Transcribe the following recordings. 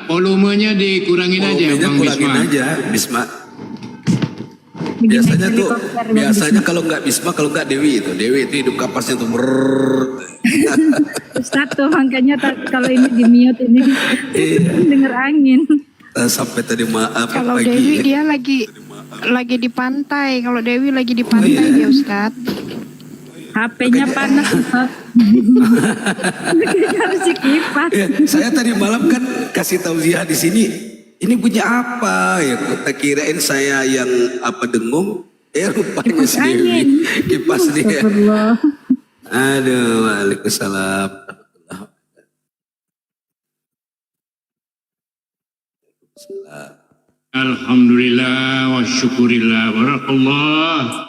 volumenya dikurangin aja, Bang kurangin Bisma. aja, Bisma. Bikin Biasanya naik tuh, helikopter, Bang biasanya Bisma. kalau nggak Bisma, kalau nggak Dewi itu hidup kapasnya tuh Ustaz tuh makanya kalau ini di mute ini denger angin. sampai tadi maaf Kalau pagi. Dewi dia lagi di pantai. Kalau Dewi lagi di pantai dia Ustadz. HP-nya panas. Ustaz. Harus kipas. Ya, saya tadi malam kan kasih tausiah di sini. Ini punya apa ya? Tak kirain saya yang apa dengung. Rupanya Kipas si Dewi angin. kipas dia. Astagfirullah. Aduh, waalaikumsalam. Alhamdulillah wa syukurillah barakallah.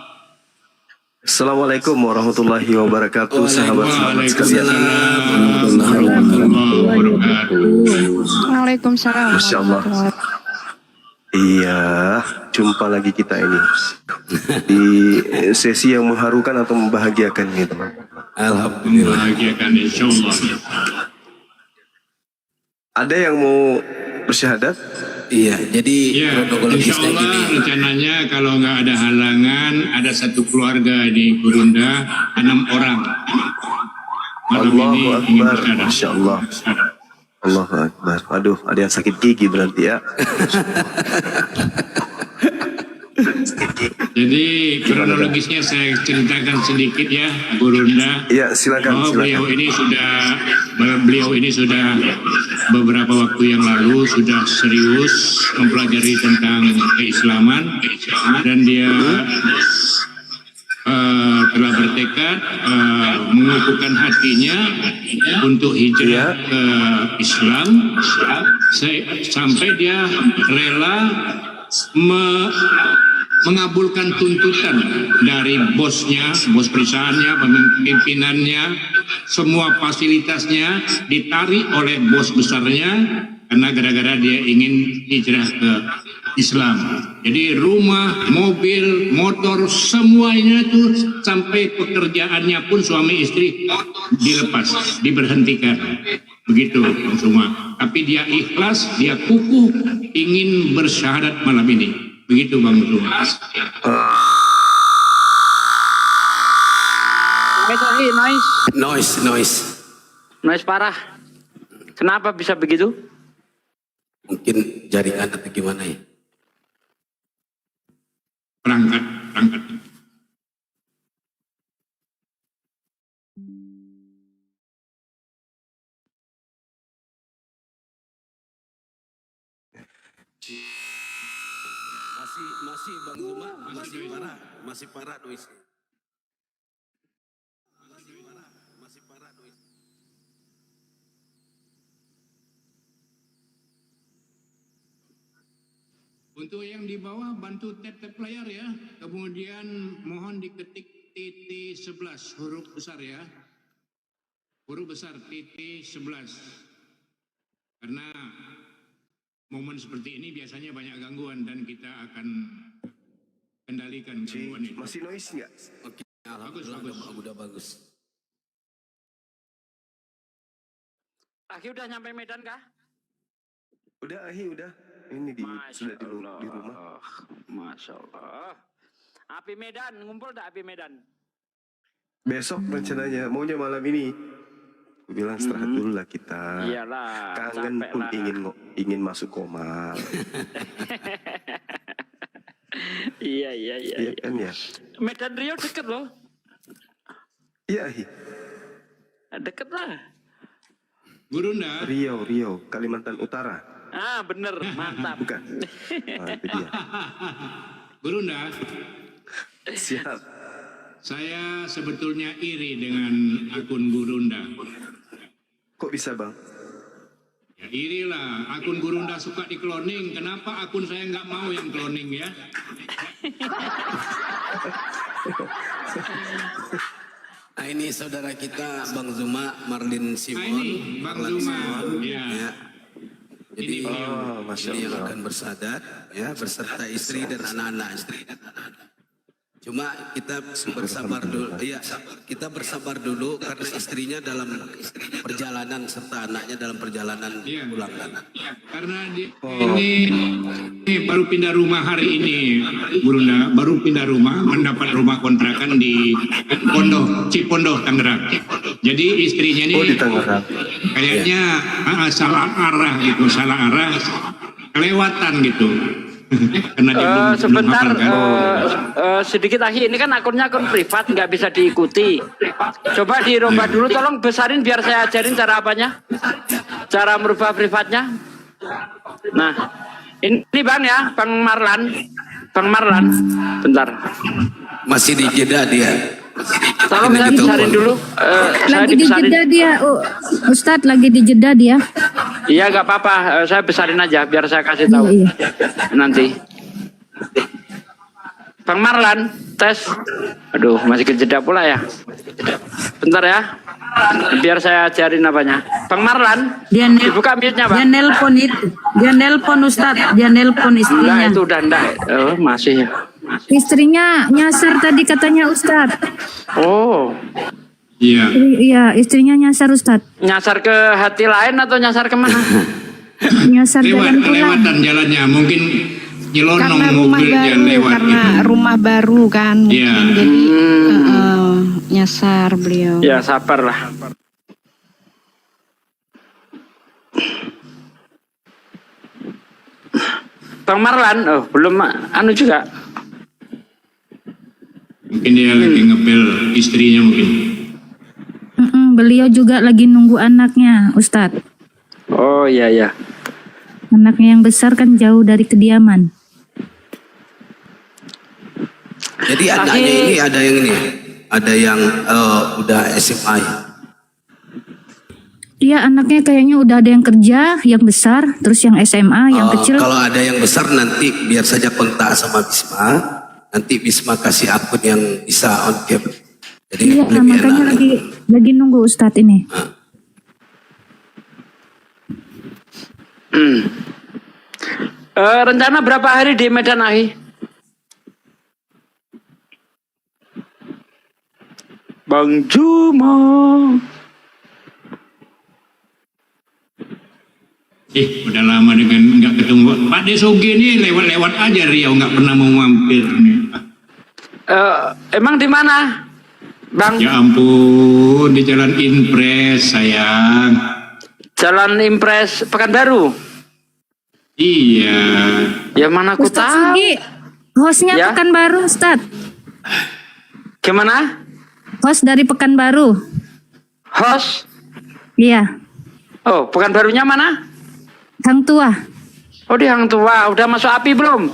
Assalamualaikum warahmatullahi wabarakatuh, sahabat-sahabat sekalian. Warahmatullahi wabarakatuh. Waalaikumsalam. Masya Allah. Iya, jumpa lagi kita ini di sesi yang mengharukan atau membahagiakan gitu. Alhamdulillah. Membahagiakan insyaallah. Ada yang mau bersyahadat? Iya, jadi Ya, kronologisnya insyaallah gini. rencananya kalau nggak ada halangan, ada satu keluarga di Gurunda, 6 orang. Malam ini Allahu ingin Akbar, bersyahadat. Masya Allah. Allahu Akbar. Aduh, ada yang sakit gigi berarti ya. Jadi kronologisnya saya ceritakan sedikit ya, Gurunda. Iya, silakan, Beliau ini sudah beberapa waktu yang lalu sudah serius mempelajari tentang keislaman dan dia telah bertekad mengukuhkan hatinya untuk hijrah ke Islam sampai dia rela mengabulkan tuntutan dari bosnya, bos perusahaannya, pimpinannya, semua fasilitasnya ditarik oleh bos besarnya karena gara-gara dia ingin hijrah ke Islam. Jadi rumah, mobil, motor, semuanya itu sampai pekerjaannya pun suami istri dilepas, diberhentikan. Begitu semua. Tapi dia ikhlas, dia kukuh ingin bersyahadat malam ini. Begitu Bang Zuma. Noise parah. Kenapa bisa begitu? Mungkin jaringan atau gimana ya? Perangkat. Masih Bang Zuma, masih parah noise. Masih parah noise. Untuk yang di bawah bantu tap layar ya. Kemudian mohon diketik TT11 huruf besar ya. Huruf besar TT11. Karena momen seperti ini biasanya banyak gangguan dan kita akan kendalikan gangguan itu. Masih noise nggak? Oke, alhamdulillah udah bagus. Akhir udah nyampe Medan kah? Udah, udah. Ini sudah di rumah. Masya Allah. Api Medan, ngumpul dah api Medan. Besok rencananya, maunya malam ini. Aku bilang istirahat dulu lah kita. Iyalah. Kangen pun lah. ingin masuk koma. Iya. Iya kan ya? Medan Riau deket loh. Iya. Deket lah. Gurunda. Riau, Kalimantan Utara. Ah bener, mantap. Bukan. Nah, itu dia. Gurunda. Siap. Saya sebetulnya iri dengan akun Gurunda. Kok bisa bang? Ya irilah, akun Gurunda suka di cloning. Kenapa akun saya nggak mau yang cloning ya? Nah ini saudara kita Bang Zuma Marlin Simon. Ini Bang Zuma. Ya. Jadi Masya ini yang Allah. akan bersahadat ya beserta istri dan anak-anak. Cuma kita bersabar dulu, iya kita bersabar dulu karena istrinya dalam perjalanan serta anaknya dalam perjalanan Iya. pulang. Karena ini baru pindah rumah hari ini, Burunda, baru pindah rumah, mendapat rumah kontrakan di Cipondoh, Tangerang. Jadi istrinya ini Oh, di Tangerang. kayaknya salah arah gitu, salah arah, kelewatan gitu. Karena dia belum Sebentar, hafal kan. sedikit lagi, ini kan akunnya akun privat, nggak bisa diikuti. Coba dirubah dulu, tolong besarin biar saya ajarin cara apanya, cara merubah privatnya. Nah, ini Bang ya, Bang Marlan, bentar. Masih di jeda dia. Tolong saya besarin dulu. Saya Lagi di dibesarin. jeda dia, Ustadz lagi di jeda dia. Iya nggak apa-apa, saya besarin aja biar saya kasih tahu Iya. nanti. Bang Marlan, tes. Aduh, masih kejeda pula ya. Bentar ya, biar saya ajarin apanya. Bang Marlan, dibuka mute-nya Bang. Dia nelpon Ustadz, dia nelpon Enggak, istrinya. itu udah enggak. Oh, masih ya. Istrinya nyasar tadi katanya Ustadz. Oh, Iya. Iya, istrinya nyasar Ustadz. nyasar ke hati lain atau nyasar kemana? Nyasar jalan pulang. Kelewatan jalannya, mungkin nyelonong Karena rumah mobilnya baru, lewat karena gitu. rumah baru kan mungkin. Iya. Jadi nyasar beliau. Ya sabar lah. Bang Marlan, oh belum anu juga. Mungkin dia lagi ngepel istrinya mungkin. Beliau juga lagi nunggu anaknya Ustadz. Oh iya ya. Anaknya yang besar kan jauh dari kediaman. Jadi anaknya ini ada yang udah SMA. Iya, anaknya kayaknya udah ada yang kerja, yang besar, terus yang SMA, yang kecil. Kalau ada yang besar nanti biar saja kontak sama Bisma. Nanti Bisma kasih akun yang bisa on cam. Jadi Iya, lebih makanya enak. lagi nunggu Ustadz ini. Rencana berapa hari di Medan Ahi? Bang Juma. Udah lama dengan nggak ketemu. Pak Desoge ini lewat-lewat aja Riau, nggak pernah mau mampir nih. Emang di mana, Bang? Ya ampun, di Jalan Impres sayang. Jalan Impres Pekanbaru. Iya. Ya mana aku Ustadz tahu. Sugi, hostnya Ya? Pekanbaru Ustadz. Gimana? Host dari Pekanbaru. Host? Iya, Oh, Pekanbarunya mana? Hang Tua. Oh, di Hang Tua. Udah masuk api belum?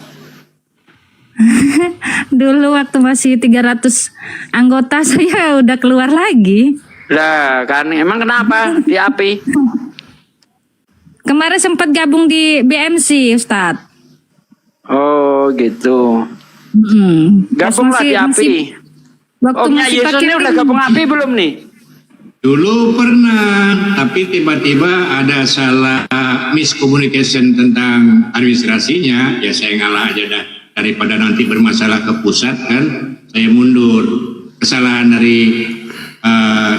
Dulu waktu masih 300 anggota saya udah keluar lagi. Lah, kan emang kenapa di api? Kemarin sempat gabung di BMC Ustadz. Oh, gitu. Pas Gabunglah di api. Waktu Omnya masih Yesus pakai ini udah ring. gabung api belum nih? Dulu pernah, tapi tiba-tiba ada salah miscommunication tentang administrasinya. Ya saya ngalah aja dah. Daripada nanti bermasalah ke pusat kan, saya mundur. Kesalahan dari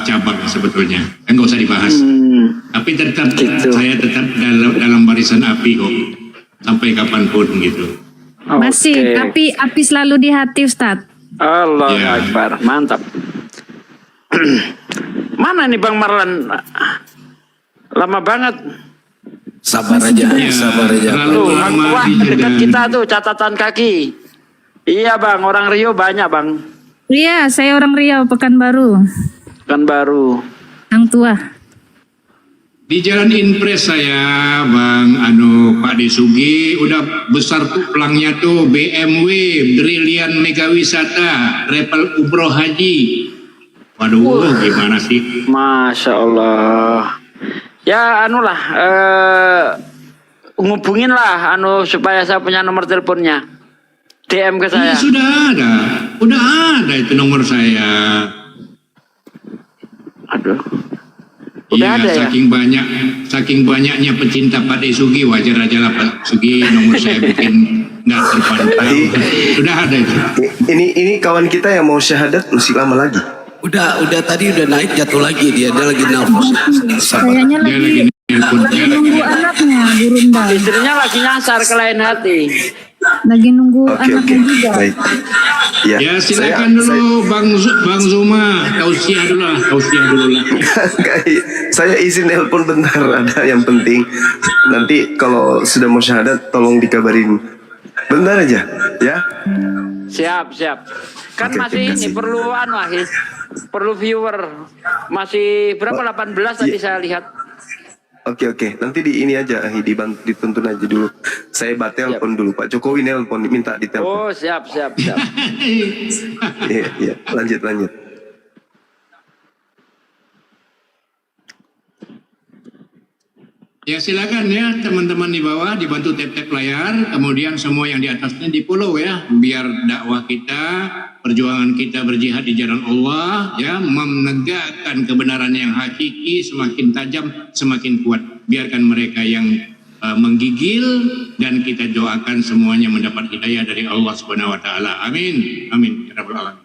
cabang sebetulnya. Kan nggak usah dibahas. Tapi tetap Gitu. saya tetap dalam barisan api kok. Sampai kapanpun gitu. Masih, Oke. api selalu di hati Ustadz. Allah Ya. Akbar, mantap. Mana nih Bang Marlan? Lama banget. Sabar aja, sabar aja. terlalu Tuh, Hang lama Tua di dekat Jeddah. kita tuh, catatan kaki. Iya Bang, orang Rio banyak Bang. Iya, saya orang Riau, Pekanbaru. Kan baru. Hang Tua. Di Jalan Impres saya, Bang Pak Desugi, udah besar tuh pelangnya tuh BMW, Brilian Mega Wisata, Repel Umroh Haji. Waduh, gimana sih? Masya Allah. Ya anulah, ngubungin lah supaya saya punya nomor teleponnya. DM ke saya. Iya udah ada itu nomor saya. Aduh. Udah ada ya? saking banyaknya pecinta Pak De Sugi, wajar aja lah Pak Sugi nomor saya bikin nggak terpantau. Sudah ada itu. Ini kawan kita yang mau syahadat masih lama lagi. Udah tadi udah naik jatuh lagi dia lagi nafas. Kayaknya Dia lagi nelpon. Dia lagi nunggu anaknya Gurunda. Istrinya lagi nyasar ke lain hati. Lagi nunggu Oke. anaknya juga. Baik. Ya silakan dulu Bang Zuma, tausiah dulu lah. Saya izin nelpon bentar, ada yang penting. Nanti kalau sudah mau syahadat tolong dikabarin. Bentar aja, ya. Siap. Kan Oke, masih terima ini kasih. perlu viewer. Masih berapa? 18 tadi saya lihat. Oke. Nanti di ini aja, dituntun aja dulu. Saya telepon dulu. Pak Jokowi nelpon, minta ditelepon. Oh, siap. Iya. Lanjut. Ya silakan ya teman-teman di bawah dibantu tap layar, kemudian semua yang di atasnya di follow ya, biar dakwah kita, perjuangan kita berjihad di jalan Allah ya, menegakkan kebenaran yang hakiki semakin tajam, semakin kuat. Biarkan mereka yang menggigil dan kita doakan semuanya mendapat hidayah dari Allah Subhanahu wa taala. Amin. Ya rabbal alamin.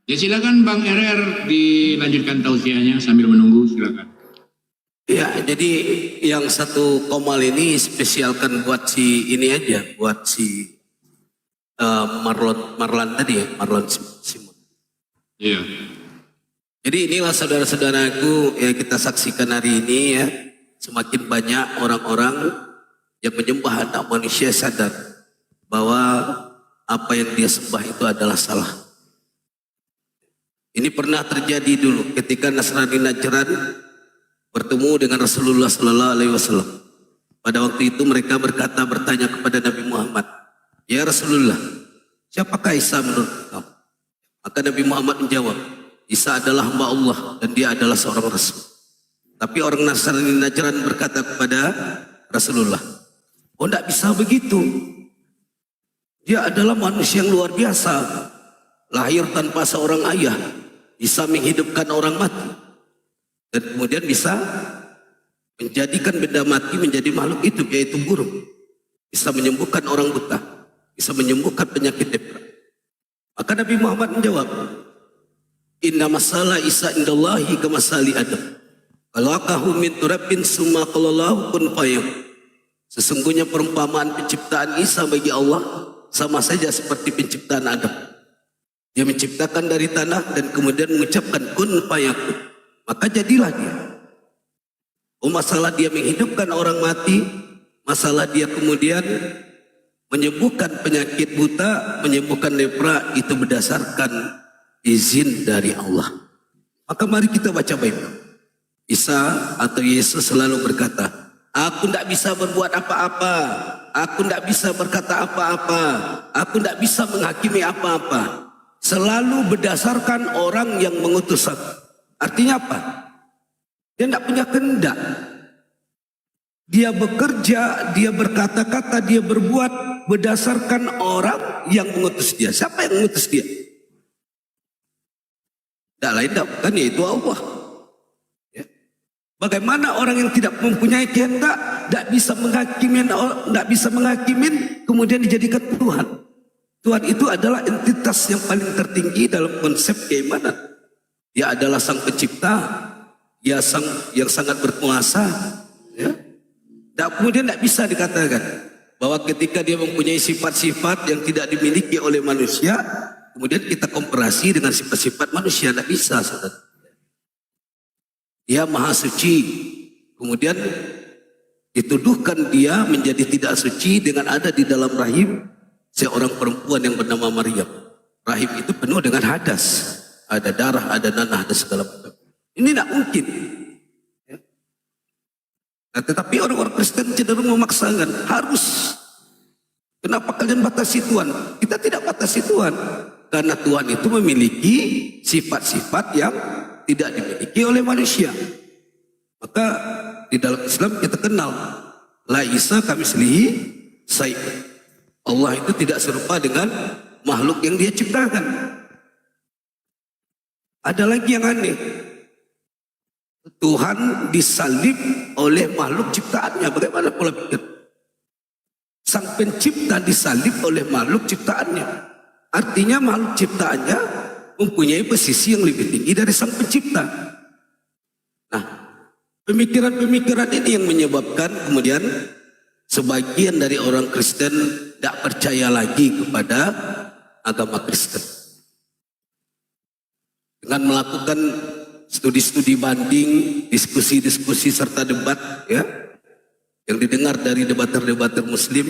Ya silakan Bang RR dilanjutkan tausiahnya sambil menunggu, silakan. Ya, jadi yang satu komal ini spesialkan buat si ini aja, buat si Marlon tadi ya, Marlon Simon. Iya. Jadi inilah saudara-saudaraku yang kita saksikan hari ini ya, semakin banyak orang-orang yang menyembah anak manusia sadar bahwa apa yang dia sembah itu adalah salah. Ini pernah terjadi dulu ketika Nasrani Najran bertemu dengan Rasulullah Sallallahu Alaihi Wasallam. Pada waktu itu mereka bertanya kepada Nabi Muhammad, ya Rasulullah, siapakah Isa menurut kamu? Maka Nabi Muhammad menjawab, Isa adalah hamba Allah dan dia adalah seorang Rasul. Tapi orang Nasrani Najran berkata kepada Rasulullah, oh tidak bisa begitu. Dia adalah manusia yang luar biasa, lahir tanpa seorang ayah, bisa menghidupkan orang mati, dan kemudian bisa menjadikan benda mati menjadi makhluk hidup, yaitu burung. Bisa menyembuhkan orang buta, bisa menyembuhkan penyakit lepra. Maka Nabi Muhammad menjawab, inna masalah Isa indallahi kamasali Adam. Khalaqahu min turabin summa qalallahu kun fayakun. Sesungguhnya perumpamaan penciptaan Isa bagi Allah sama saja seperti penciptaan Adam. Dia menciptakan dari tanah dan kemudian mengucapkan kun fayakun. Maka jadilah dia. Oh, masalah dia menghidupkan orang mati, masalah dia kemudian menyembuhkan penyakit buta, menyembuhkan lepra, itu berdasarkan izin dari Allah. Maka mari kita baca Bible. Isa atau Yesus selalu berkata, aku tidak bisa berbuat apa-apa, aku tidak bisa berkata apa-apa, aku tidak bisa menghakimi apa-apa. Selalu berdasarkan orang yang mengutus aku. Artinya apa? Dia tidak punya kehendak. Dia bekerja, dia berkata-kata, dia berbuat berdasarkan orang yang mengutus dia. Siapa yang mengutus dia? Tidak lain bukan, yaitu Allah. Ya. Bagaimana orang yang tidak mempunyai kehendak, tidak bisa menghakimin, kemudian dijadikan Tuhan. Tuhan itu adalah entitas yang paling tertinggi dalam konsep keimanan. Dia adalah sang pencipta, dia yang sangat berkuasa. Ya. Dan kemudian tidak bisa dikatakan bahwa ketika dia mempunyai sifat-sifat yang tidak dimiliki oleh manusia, kemudian kita komparasi dengan sifat-sifat manusia. Tidak bisa, saudara. Dia maha suci, kemudian dituduhkan dia menjadi tidak suci dengan ada di dalam rahim seorang perempuan yang bernama Maryam. Rahim itu penuh dengan hadas, ada darah, ada nanah, ada segala macam. Ini tidak mungkin. Ya. Nah, tetapi orang-orang Kristen cenderung memaksakan harus. Kenapa kalian batasi Tuhan? Kita tidak batasi Tuhan, karena Tuhan itu memiliki sifat-sifat yang tidak dimiliki oleh manusia. Maka di dalam Islam kita kenal Laisa kamislihi syai'. Allah itu tidak serupa dengan makhluk yang dia ciptakan. Ada lagi yang aneh. Tuhan disalib oleh makhluk ciptaannya. Bagaimana pola pikir? Sang pencipta disalib oleh makhluk ciptaannya. Artinya makhluk ciptaannya mempunyai posisi yang lebih tinggi dari sang pencipta. Nah, pemikiran-pemikiran ini yang menyebabkan kemudian sebagian dari orang Kristen tidak percaya lagi kepada agama Kristen. Dengan melakukan studi-studi banding, diskusi-diskusi serta debat ya, yang didengar dari debater-debater Muslim,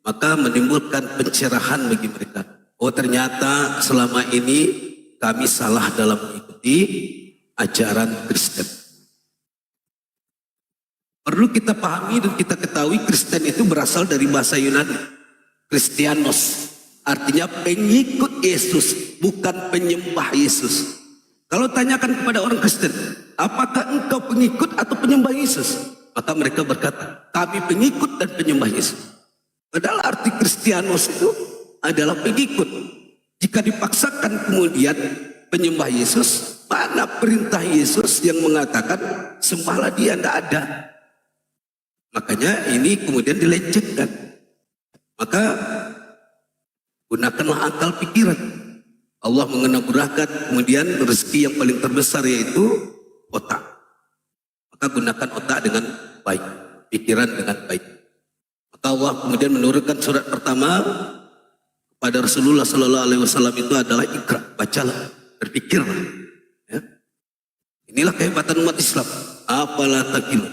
maka menimbulkan pencerahan bagi mereka. Oh ternyata selama ini kami salah dalam mengikuti ajaran Kristen. Perlu kita pahami dan kita ketahui Kristen itu berasal dari bahasa Yunani. Kristianos, artinya pengikut Yesus, bukan penyembah Yesus. Kalau tanyakan kepada orang Kristen, apakah engkau pengikut atau penyembah Yesus? Maka mereka berkata, kami pengikut dan penyembah Yesus. Padahal arti Kristianos itu adalah pengikut. Jika dipaksakan kemudian penyembah Yesus, mana perintah Yesus yang mengatakan sembahlah dia? Tidak ada. Makanya ini kemudian dilecehkan. Maka gunakanlah akal pikiran. Allah menganugerahkan kemudian rezeki yang paling terbesar yaitu otak. Maka gunakan otak dengan baik, pikiran dengan baik. Maka Allah kemudian menurunkan surat pertama kepada Rasulullah Sallallahu Alaihi Wasallam itu adalah ikra, bacalah, berpikirlah. Ya. Inilah kehebatan umat Islam. Apalah takilu.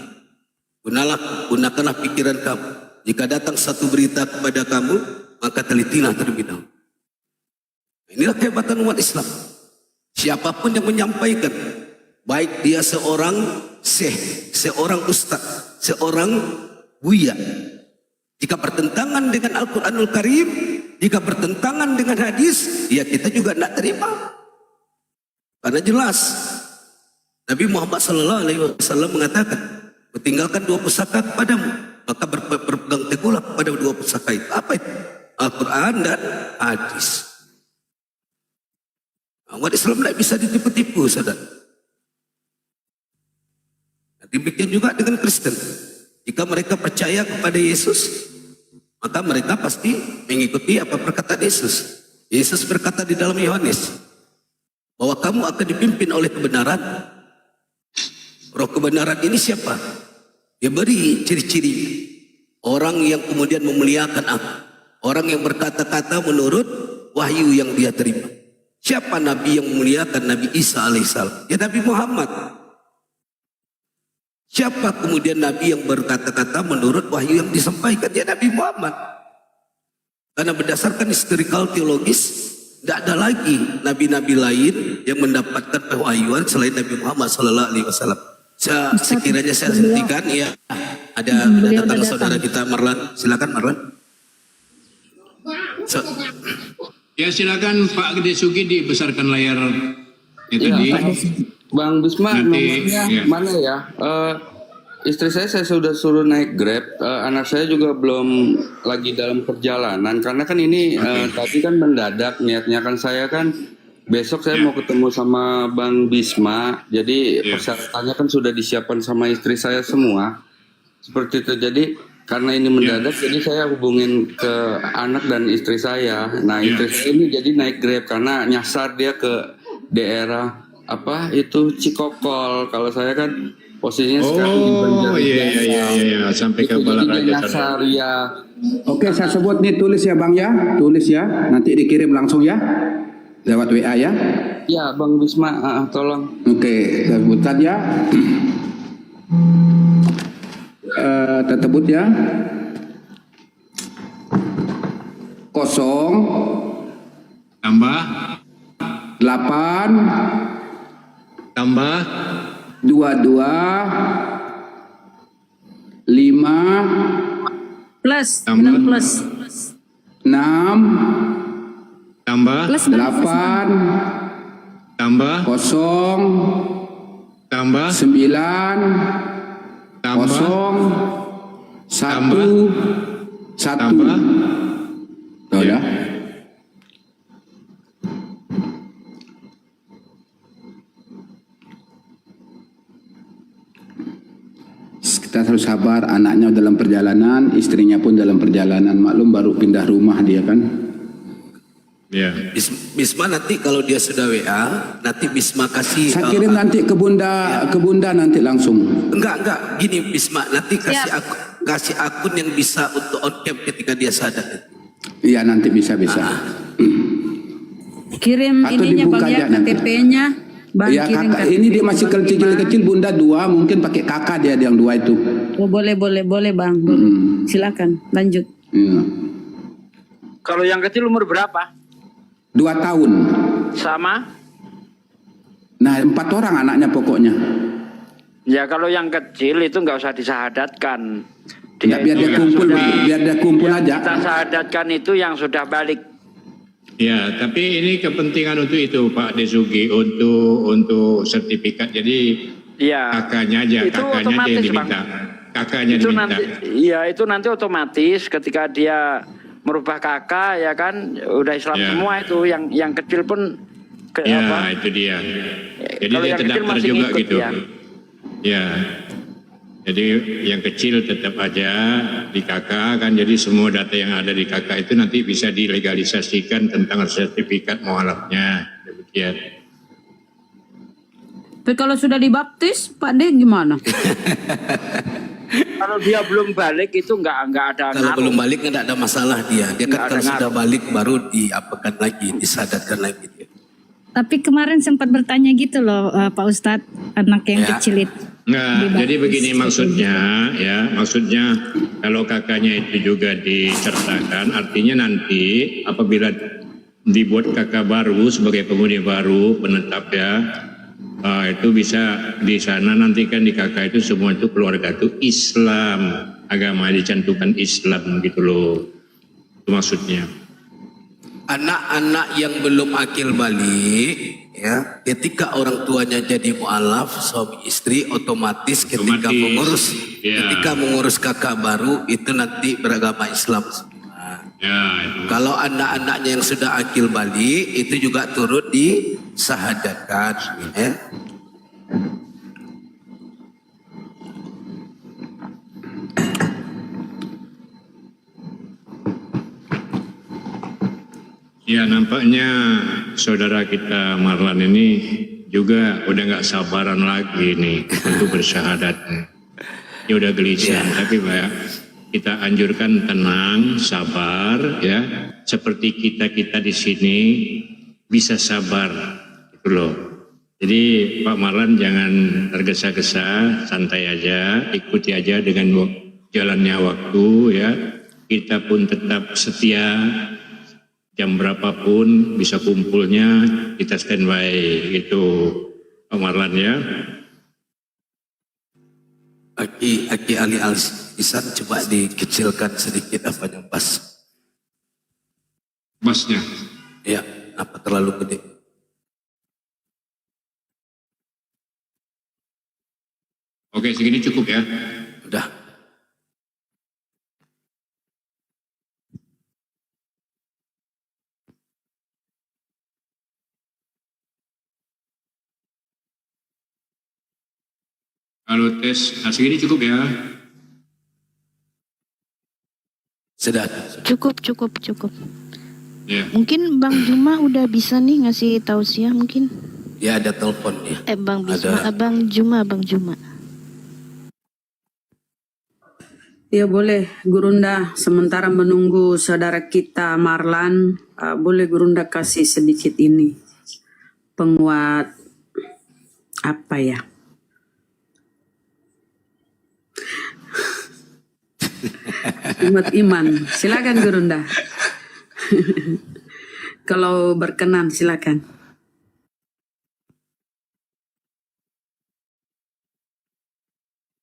Gunakanlah pikiran kamu. Jika datang satu berita kepada kamu, maka telitilah terlebih dahulu. Inilah kehebatan umat Islam. Siapapun yang menyampaikan, baik dia seorang syekh, seorang ustaz, seorang buya, jika bertentangan dengan Al-Quranul Karim, jika bertentangan dengan hadis, ya kita juga tidak terima. Karena jelas Nabi Muhammad SAW mengatakan, tinggalkan dua pusaka kepadamu, maka berpegang teguhlah kepada dua pusaka itu. Apa itu? Al-Quran dan hadis. Umat Islam tidak bisa ditipu-tipu, saudara. Demikian juga dengan Kristen. Jika mereka percaya kepada Yesus, maka mereka pasti mengikuti apa perkataan Yesus. Yesus berkata di dalam Yohanes bahwa kamu akan dipimpin oleh kebenaran. Roh kebenaran ini siapa? Dia beri ciri-ciri. Orang yang kemudian memuliakan aku. Orang yang berkata-kata menurut wahyu yang dia terima. Siapa Nabi yang memuliakan? Nabi Isa alaihissalam. Ya Nabi Muhammad. Siapa kemudian Nabi yang berkata-kata menurut wahyu yang disampaikan? Ya Nabi Muhammad. Karena berdasarkan historical teologis, tidak ada lagi nabi-nabi lain yang mendapatkan pewahyuan selain Nabi Muhammad SAW. Sekiranya saya hentikan, ya ada datang saudara kita Marlan. Silakan Marlan. Ya silakan Pak Gede Sugi dibesarkan layar itu tadi. Bang Bisma, Nanti, nomornya ya. mana ya? Istri saya sudah suruh naik Grab. Anak saya juga belum lagi dalam perjalanan. Karena kan ini tadi kan mendadak niatnya kan saya kan besok saya mau ketemu sama Bang Bisma. Jadi persyaratannya kan sudah disiapkan sama istri saya semua. Seperti itu. Jadi karena ini mendadak, jadi saya hubungin ke anak dan istri saya. Nah istri saya ini jadi naik Grab karena nyasar dia ke daerah apa itu Cikokol. Kalau saya kan posisinya sekarang di Banjarnegara. Iya, sampai ke Itu jadi dia Balaraja. nyasar ya. Oke, saya sebut nih, tulis ya Bang ya, tulis ya, nanti dikirim langsung ya, lewat WA ya. Ya Bang Bisma, tolong. Oke, saya sebutkan ya. Tersebut ya. 0 Tambah 8 tambah 22 5 Plus, Tambah. minum plus. 6 tambah Plus berapa? 8 tambah 0 tambah 9 tambah 0 Satu. Tambah. Oh, Ya. dah. Kita harus sabar, anaknya dalam perjalanan, istrinya pun dalam perjalanan. Maklum baru pindah rumah dia kan. Ya. Bisma nanti kalau dia sudah WA, nanti Bisma kasih. Saya kirim nanti ke bunda nanti langsung. Enggak. Gini Bisma, nanti kasih akun yang bisa untuk on cam ketika dia sadar. Iya nanti bisa. Kirim Atau ininya dibuka Bang ya, aja nanti. KTP-nya. Bang Ya kirim kakak, KTP. ini dia masih kecil-kecil, bunda 2, mungkin pakai kakak dia yang 2 itu. Oh, boleh Bang. Silakan lanjut. Iya. Kalau yang kecil umur berapa? 2 tahun. Sama? Nah 4 orang anaknya pokoknya. Ya kalau yang kecil itu nggak usah disahadatkan. Nggak, biar dia kumpul, biar dia kumpul yang aja. Kita sahadatkan itu yang sudah balik. Ya, tapi ini kepentingan untuk itu Pak Desugi, untuk sertifikat. Jadi Ya. kakaknya aja, Itu kakaknya aja yang otomatis, diminta. Kakaknya Itu diminta. nanti, iya itu nanti otomatis ketika dia merubah kakak ya kan, udah Islam Ya. semua itu. Yang kecil pun Ya, itu dia. Jadi kalau dia yang kecil terdaftar masih juga ngikut, gitu. ya. Ya. Jadi yang kecil tetap aja di kakak kan, jadi semua data yang ada di kakak itu nanti bisa dilegalisasikan tentang sertifikat mualafnya. Demikian. Tapi kalau sudah dibaptis, Pak D gimana? Kalau dia belum balik itu nggak ada Kalau ngaruh. belum balik nggak ada masalah dia. Dia Nggak kan ada kalau sudah ngaruh. balik baru diapakan lagi, disadarkan lagi dia. Tapi kemarin sempat bertanya gitu loh Pak Ustadz, anak yang Ya. kecil itu. Nah, Dibaptis jadi begini seperti maksudnya, ya, maksudnya kalau kakaknya itu juga disertakan, artinya nanti apabila dibuat kakak baru sebagai penghuni baru penetap ya, itu bisa di sana nanti kan di kakak itu semua itu keluarga itu Islam, agama dicantumkan Islam gitu loh, itu maksudnya. Anak-anak yang belum akil balik, ya, ketika orang tuanya jadi mualaf, suami istri otomatis ketika Otomatis, mengurus kakak baru itu nanti beragama Islam semua. Ya, itu. Kalau anak-anaknya yang sudah akil balik itu juga turut disahadatkan, ya. Ya, nampaknya saudara kita Marlan ini juga udah nggak sabaran lagi nih untuk bersyahadat. Ya udah gelisah, tapi Pak, kita anjurkan tenang, sabar, ya. Seperti kita di sini bisa sabar, gitu loh. Jadi Pak Marlan jangan tergesa-gesa, santai aja, ikuti aja dengan jalannya waktu, ya. Kita pun tetap setia. Jam berapapun bisa kumpulnya, kita standby gitu Pak Marlan ya. Aki Ali Al-Isan coba dikecilkan sedikit apanya bas. Basnya. Ya, apa terlalu gede? Oke, segini cukup ya. Udah. Kalau tes, segini cukup ya. Sudah. Cukup. Ya. Mungkin Bang Juma udah bisa nih ngasih tausiah mungkin. Ya ada telepon ya. Bang Bisma, Ada. Bang Juma. Ya boleh Gurunda, sementara menunggu saudara kita Marlan, boleh Gurunda kasih sedikit ini penguat apa ya? Umat iman, silakan Gurunda. Kalau berkenan silakan.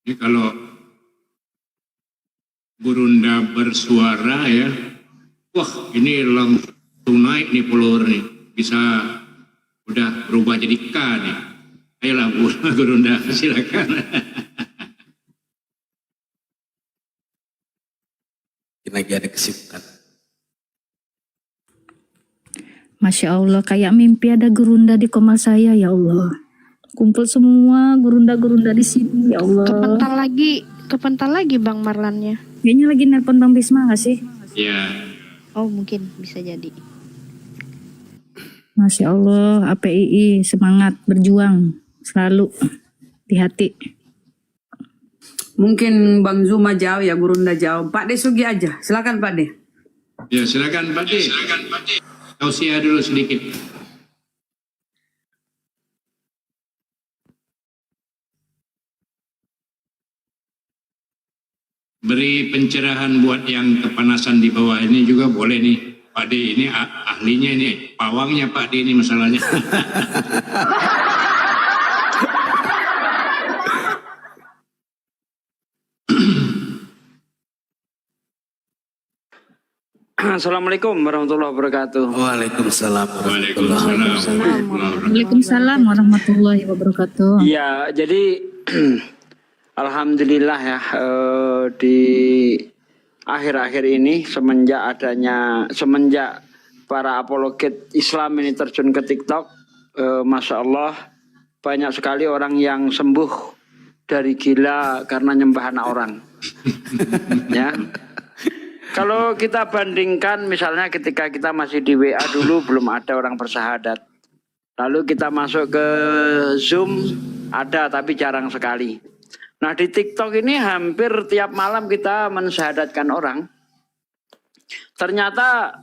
Ini kalau Gurunda bersuara ya, wah ini langsung naik nih follower nih, bisa udah berubah jadi K nih. Ayolah Gurunda silakan. lagi ada kesibukan. Masya Allah, kayak mimpi ada gurunda di koma saya, ya Allah. Kumpul semua gurunda-gurunda di sini, ya Allah. Kepental lagi Bang Marlannya. Kayaknya lagi nelpon Bang Bisma gak sih? Ya, Oh mungkin bisa jadi. Masya Allah, APII semangat berjuang selalu di hati. Mungkin Bang Zuma jauh ya, Gurunda jauh. Pak De Sugi aja, silakan Pak De. ya silakan Pak D. Tausiah dulu sedikit. Beri pencerahan buat yang kepanasan di bawah ini juga boleh nih. Pak D ini ahlinya ini, pawangnya Pak D ini masalahnya. Assalamualaikum warahmatullahi wabarakatuh. Waalaikumsalam warahmatullahi wabarakatuh. Waalaikumsalam warahmatullahi wabarakatuh. Ya, jadi alhamdulillah ya, di akhir-akhir ini semenjak para apologet Islam ini terjun ke TikTok, Masya Allah banyak sekali orang yang sembuh dari gila karena nyembah anak orang. Ya. Kalau kita bandingkan misalnya ketika kita masih di WA dulu belum ada orang bersyahadat. Lalu kita masuk ke Zoom ada tapi jarang sekali. Nah di TikTok ini hampir tiap malam kita mensyahadatkan orang. Ternyata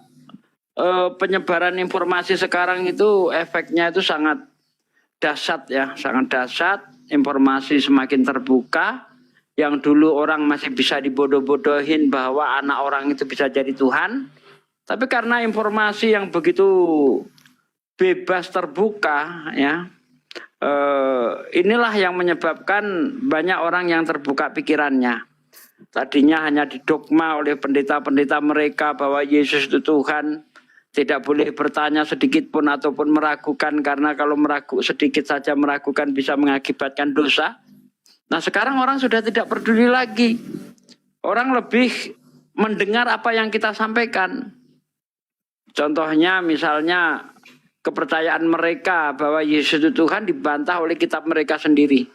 penyebaran informasi sekarang itu efeknya itu sangat dahsyat ya, sangat dahsyat. Informasi semakin terbuka. Yang dulu orang masih bisa dibodoh-bodohin bahwa anak orang itu bisa jadi Tuhan. Tapi karena informasi yang begitu bebas terbuka ya, inilah yang menyebabkan banyak orang yang terbuka pikirannya. Tadinya hanya didogma oleh pendeta-pendeta mereka bahwa Yesus itu Tuhan. Tidak boleh bertanya sedikit pun ataupun meragukan, karena kalau sedikit saja meragukan bisa mengakibatkan dosa. Nah sekarang orang sudah tidak peduli lagi. Orang lebih mendengar apa yang kita sampaikan. Contohnya misalnya kepercayaan mereka bahwa Yesus itu Tuhan dibantah oleh kitab mereka sendiri.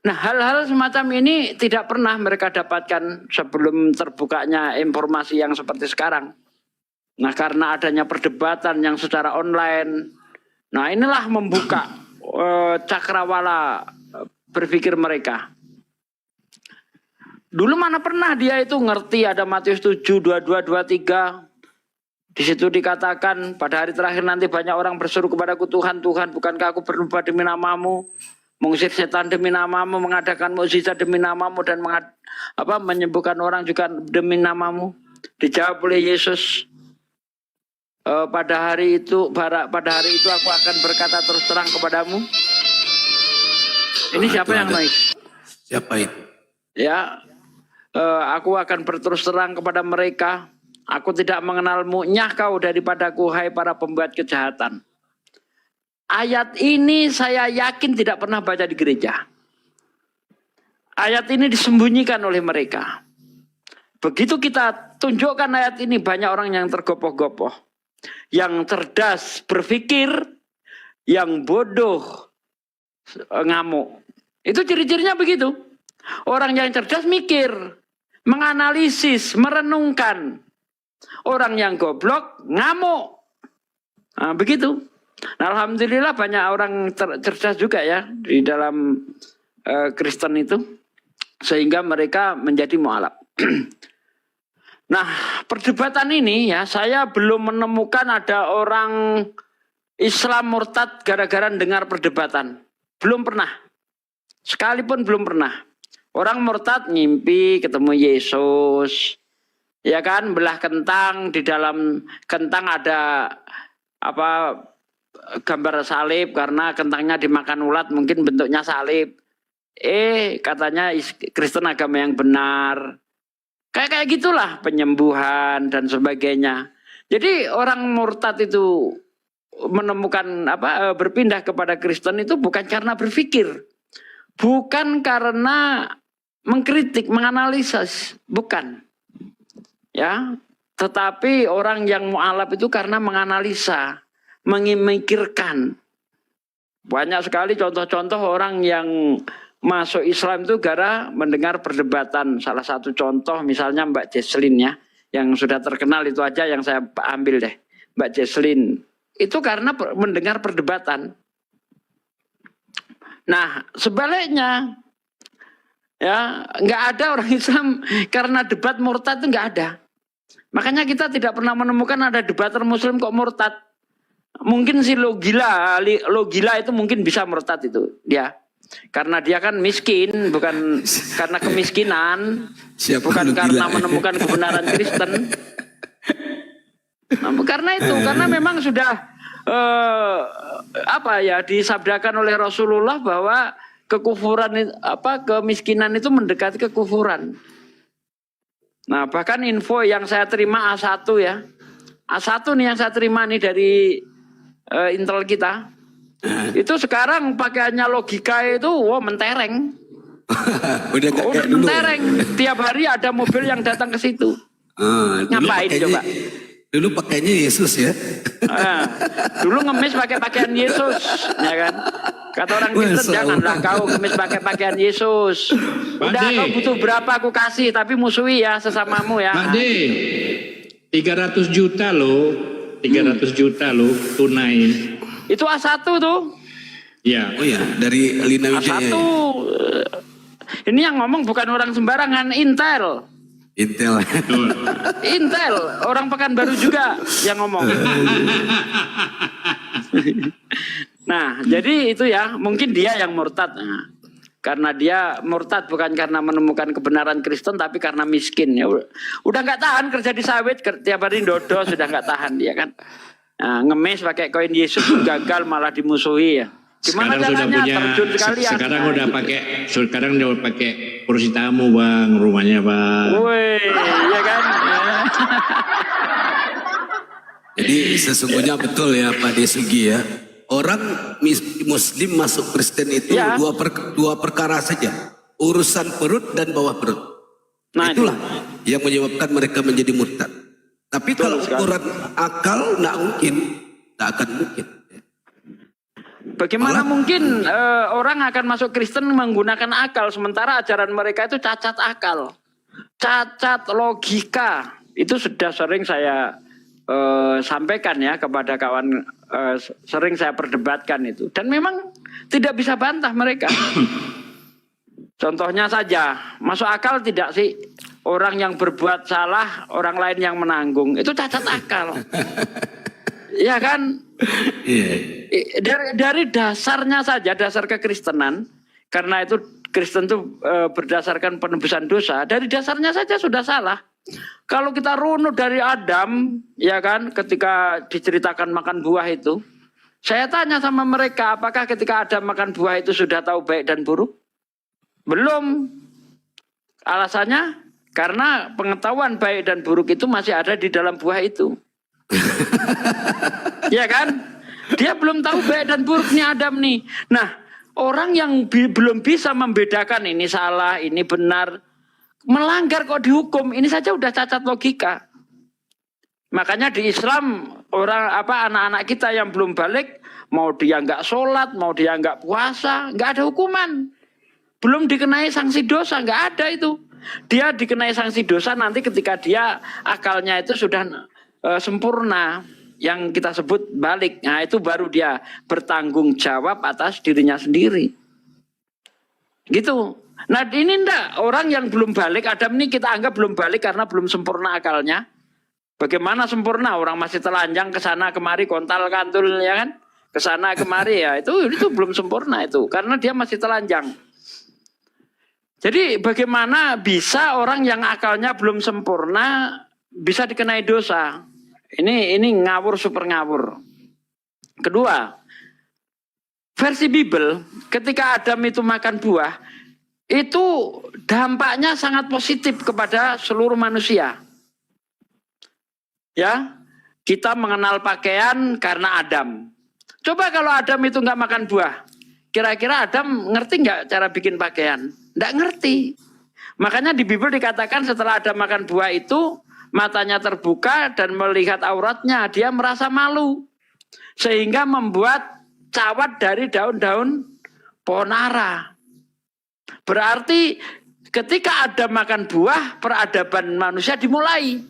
Nah hal-hal semacam ini tidak pernah mereka dapatkan sebelum terbukanya informasi yang seperti sekarang. Nah karena adanya perdebatan yang secara online. Nah inilah membuka cakrawala berpikir mereka. Dulu mana pernah dia itu ngerti ada Matius 7, 22, 23. Di situ dikatakan pada hari terakhir nanti banyak orang berseru kepadaku, Tuhan, Tuhan, bukankah aku bernubuat demi namamu, mengusir setan demi namamu, mengadakan mukjizat demi namamu, dan menyembuhkan orang juga demi namamu. Dijawab oleh Yesus, pada hari itu aku akan berkata terus terang kepadamu. Ini siapa yang naik? Siapa itu? Ya, aku akan berterus terang kepada mereka. Aku tidak mengenalmu, nyah kau daripadaku, hai para pembuat kejahatan. Ayat ini saya yakin tidak pernah baca di gereja. Ayat ini disembunyikan oleh mereka. Begitu kita tunjukkan ayat ini, banyak orang yang tergopoh-gopoh. Yang cerdas berpikir, yang bodoh ngamuk. Itu ciri-cirinya begitu. Orang yang cerdas mikir, menganalisis, merenungkan. Orang yang goblok ngamuk. Nah, begitu. Nah, alhamdulillah banyak orang cerdas juga ya di dalam Kristen itu, sehingga mereka menjadi mu'alaf. Nah, perdebatan ini ya, saya belum menemukan ada orang Islam murtad gara-gara dengar perdebatan. Belum pernah. Sekalipun belum pernah. Orang murtad ngimpi ketemu Yesus. Ya kan, belah kentang, di dalam kentang ada gambar salib karena kentangnya dimakan ulat, mungkin bentuknya salib. Katanya Kristen agama yang benar. Kayak gitulah, penyembuhan dan sebagainya. Jadi orang murtad itu menemukan berpindah kepada Kristen itu bukan karena berpikir. Bukan karena mengkritik, menganalisis, bukan. Ya, tetapi orang yang mu'alaf itu karena menganalisa, memikirkan. Banyak sekali contoh-contoh orang yang masuk Islam itu gara mendengar perdebatan. Salah satu contoh misalnya Mbak Jesslyn ya, yang sudah terkenal itu aja yang saya ambil deh. Mbak Jesslyn. Itu karena mendengar perdebatan. Nah, sebaliknya ya, nggak ada orang Islam karena debat murtad itu nggak ada. Makanya kita tidak pernah menemukan ada debater Muslim kok murtad. Mungkin si Logila itu mungkin bisa murtad itu dia, karena dia kan miskin, bukan karena kemiskinan, bukan karena menemukan kebenaran Kristen. Nah, karena itu, karena memang sudah disabdakan oleh Rasulullah bahwa kekufuran kemiskinan itu mendekati kekufuran. Nah, bahkan info yang saya terima A1 ya. A1 nih yang saya terima nih dari Intel kita. Itu sekarang pakaiannya logika itu mentereng. Udah mentereng. Tiap hari ada mobil yang datang ke situ. Ngapain coba? Dulu pakainya Yesus ya. Dulu ngemis pakai pakaian Yesus, ya kan? Kata orang Kristen, janganlah kau ngemis pakai pakaian Yesus. Udah, kau butuh berapa aku kasih, tapi musuhi ya sesamamu ya. Pak D, 300 juta loh, 300 juta loh tunai. Itu A1 tuh. Ya. Oh ya, dari Lina Wijaya. A1. Ini yang ngomong bukan orang sembarangan, Intel. Intel, orang Pekanbaru juga yang ngomong. Nah, jadi itu ya, mungkin dia yang murtad. Nah, karena dia murtad bukan karena menemukan kebenaran Kristen, tapi karena miskin. Ya, udah nggak tahan kerja di sawit, tiap hari dodo sudah nggak tahan dia kan. Nah, ngemis pakai koin Yesus gagal malah dimusuhi ya. Gimana sekarang sudah punya, sekarang udah pakai kursi tamu bang, rumahnya bang. Woi, ya kan. Jadi sesungguhnya betul ya Pak Desugi ya. Orang Muslim masuk Kristen itu ya, dua perkara saja. Urusan perut dan bawah perut. Nah, itulah yang menyebabkan mereka menjadi murtad. Tapi kalau ukuran akal nggak akan mungkin. Bagaimana mungkin orang akan masuk Kristen menggunakan akal, sementara ajaran mereka itu cacat akal, cacat logika. Itu sudah sering saya sampaikan ya kepada kawan, sering saya perdebatkan itu. Dan memang tidak bisa bantah mereka. Contohnya saja, masuk akal tidak sih orang yang berbuat salah, orang lain yang menanggung. Itu cacat akal. Ya kan? Dari dasarnya saja, dasar kekristenan, karena itu Kristen itu berdasarkan penebusan dosa, dari dasarnya saja sudah salah. Kalau kita runut dari Adam, ya kan, ketika diceritakan makan buah itu, saya tanya sama mereka, apakah ketika Adam makan buah itu sudah tahu baik dan buruk? Belum. Alasannya karena pengetahuan baik dan buruk itu masih ada di dalam buah itu. Ya kan? Dia belum tahu baik dan buruknya Adam nih. Nah, orang yang belum bisa membedakan ini salah, ini benar, melanggar kok dihukum, ini saja udah cacat logika. Makanya di Islam anak-anak kita yang belum balik, mau dia nggak sholat, mau dia nggak puasa, nggak ada hukuman. Belum dikenai sanksi dosa, nggak ada itu. Dia dikenai sanksi dosa nanti ketika dia akalnya itu sudah sempurna, yang kita sebut balik. Nah, itu baru dia bertanggung jawab atas dirinya sendiri. Gitu. Nah, ini enggak, orang yang belum balik, Adam ini kita anggap belum balik karena belum sempurna akalnya. Bagaimana sempurna? Orang masih telanjang ke sana kemari, kontal kantul ya kan? Ke sana kemari ya, itu belum sempurna itu, karena dia masih telanjang. Jadi bagaimana bisa orang yang akalnya belum sempurna bisa dikenai dosa? Ini ngawur, super ngawur. Kedua, versi Bible, ketika Adam itu makan buah, itu dampaknya sangat positif kepada seluruh manusia. Ya, kita mengenal pakaian karena Adam. Coba kalau Adam itu nggak makan buah, kira-kira Adam ngerti nggak cara bikin pakaian? Nggak ngerti. Makanya di Bible dikatakan setelah Adam makan buah itu, matanya terbuka dan melihat auratnya, dia merasa malu. Sehingga membuat cawat dari daun-daun pohon ara. Berarti ketika Adam makan buah, peradaban manusia dimulai.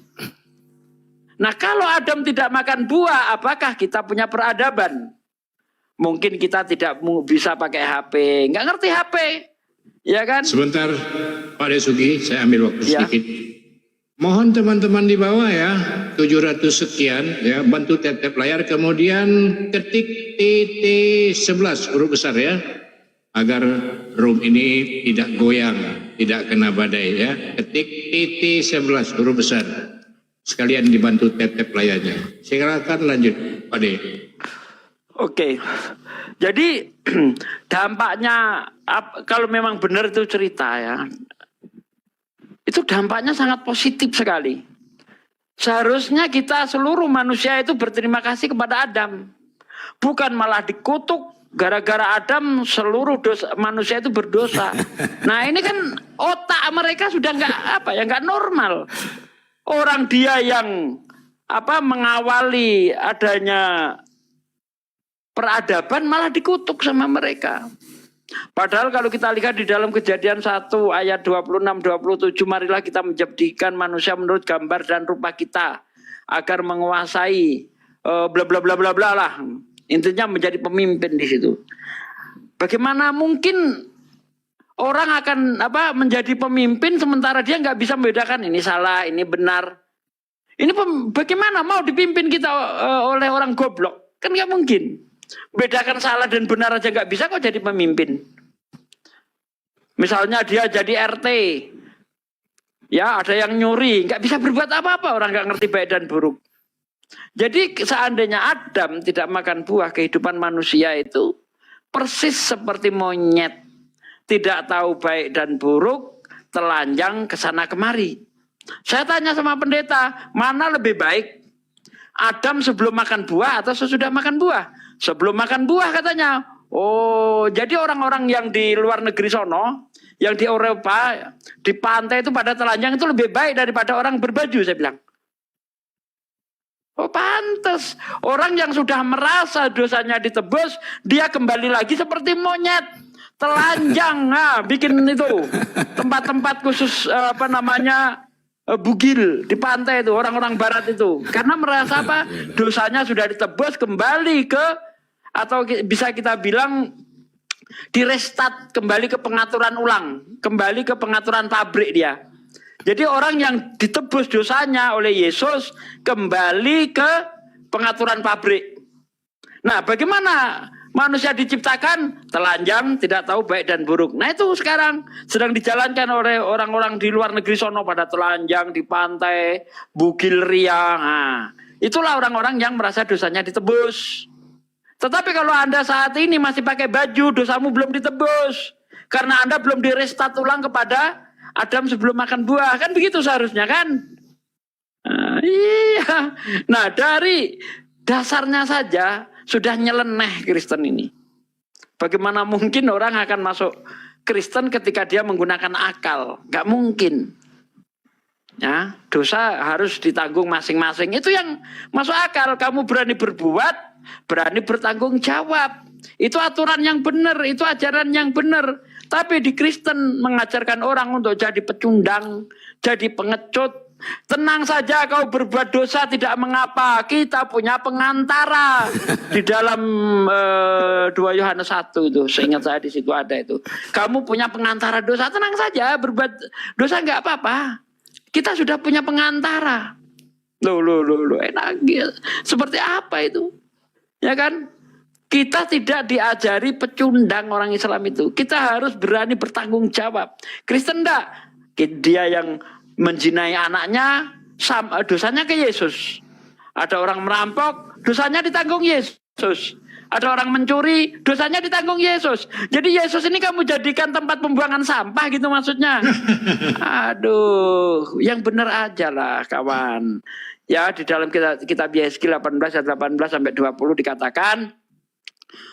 Nah, kalau Adam tidak makan buah, apakah kita punya peradaban? Mungkin kita tidak bisa pakai HP, nggak ngerti HP, ya kan? Sebentar, Pak Desugi, saya ambil waktu Ya. sedikit. Mohon teman-teman di bawah ya, 700 sekian, ya, bantu tap-tap layar, kemudian ketik TT11 huruf besar ya, agar room ini tidak goyang, tidak kena badai ya. Ketik TT11 huruf besar. Sekalian dibantu tap-tap layarnya. Silakan lanjut, Pak De. Oke, jadi dampaknya kalau memang benar itu cerita ya, itu dampaknya sangat positif sekali. Seharusnya kita seluruh manusia itu berterima kasih kepada Adam, bukan malah dikutuk gara-gara Adam seluruh manusia itu berdosa. Nah ini kan otak mereka sudah nggak normal. Orang dia yang mengawali adanya peradaban malah dikutuk sama mereka. Padahal kalau kita lihat di dalam Kejadian 1 ayat 26-27, marilah kita menjadikan manusia menurut gambar dan rupa kita agar menguasai bla bla bla bla bla lah. Intinya menjadi pemimpin di situ. Bagaimana mungkin orang akan menjadi pemimpin sementara dia nggak bisa membedakan ini salah, ini benar. Ini bagaimana mau dipimpin kita oleh orang goblok? Kan nggak mungkin. Bedakan salah dan benar aja nggak bisa kok jadi pemimpin. Misalnya dia jadi RT, ya ada yang nyuri, nggak bisa berbuat apa-apa, orang nggak ngerti baik dan buruk. Jadi seandainya Adam tidak makan buah, kehidupan manusia itu persis seperti monyet, tidak tahu baik dan buruk, telanjang kesana kemari. Saya tanya sama pendeta, mana lebih baik? Adam sebelum makan buah atau sesudah makan buah? Sebelum makan buah katanya. Oh, jadi orang-orang yang di luar negeri sono, yang di Eropa, di pantai itu pada telanjang itu lebih baik daripada orang berbaju, saya bilang. Oh, pantas. Orang yang sudah merasa dosanya ditebus, dia kembali lagi seperti monyet, telanjang. Nah, bikin itu tempat-tempat khusus bugil di pantai itu, orang-orang barat itu. Karena merasa dosanya sudah ditebus, kembali ke, atau bisa kita bilang direstart, kembali ke pengaturan ulang, kembali ke pengaturan pabrik dia. Jadi orang yang ditebus dosanya oleh Yesus kembali ke pengaturan pabrik. Nah, bagaimana manusia diciptakan telanjang, tidak tahu baik dan buruk. Nah, itu sekarang sedang dijalankan oleh orang-orang di luar negeri sono, pada telanjang di pantai, bugil riang. Nah, itulah orang-orang yang merasa dosanya ditebus. Tetapi kalau Anda saat ini masih pakai baju, dosamu belum ditebus. Karena Anda belum direstart ulang kepada Adam sebelum makan buah. Kan begitu seharusnya kan? Iya. Nah, dari dasarnya saja sudah nyeleneh Kristen ini. Bagaimana mungkin orang akan masuk Kristen ketika dia menggunakan akal? Gak mungkin. Ya, dosa harus ditanggung masing-masing. Itu yang masuk akal. Kamu berani berbuat, berani bertanggung jawab. Itu aturan yang benar, itu ajaran yang benar. Tapi di Kristen mengajarkan orang untuk jadi pecundang, jadi pengecut. Tenang saja kau berbuat dosa, tidak mengapa. Kita punya pengantara. Di dalam 2 Yohanes 1 itu, seingat saya di situ ada itu. Kamu punya pengantara dosa, tenang saja, berbuat dosa nggak apa-apa. Kita sudah punya pengantara. Loh, enak gitu. Seperti apa itu? Ya kan? Kita tidak diajari pecundang orang Islam itu. Kita harus berani bertanggung jawab. Kristen enggak? Dia yang menzinai anaknya, dosanya ke Yesus. Ada orang merampok, dosanya ditanggung Yesus. Ada orang mencuri, dosanya ditanggung Yesus. Jadi Yesus ini kamu jadikan tempat pembuangan sampah gitu maksudnya. Aduh, yang benar aja lah kawan. Ya, di dalam kitab Yeskiel 18 ayat 18 sampai 20 dikatakan,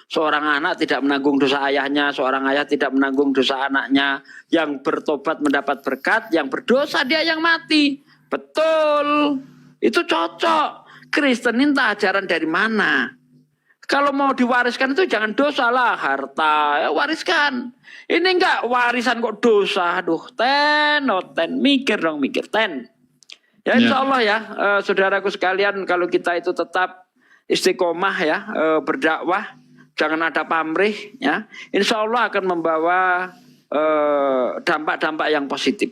seorang anak tidak menanggung dosa ayahnya, seorang ayah tidak menanggung dosa anaknya. Yang bertobat mendapat berkat, yang berdosa dia yang mati. Betul. Itu cocok. Kristen entah ajaran dari mana. Kalau mau diwariskan itu jangan dosa lah, harta, ya wariskan. Ini enggak warisan kok dosa. Aduh, mikir dong, mikir. Ya insya Allah ya, saudaraku sekalian, kalau kita itu tetap istiqomah ya, berdakwah, jangan ada pamrih ya. Insya Allah akan membawa dampak-dampak yang positif.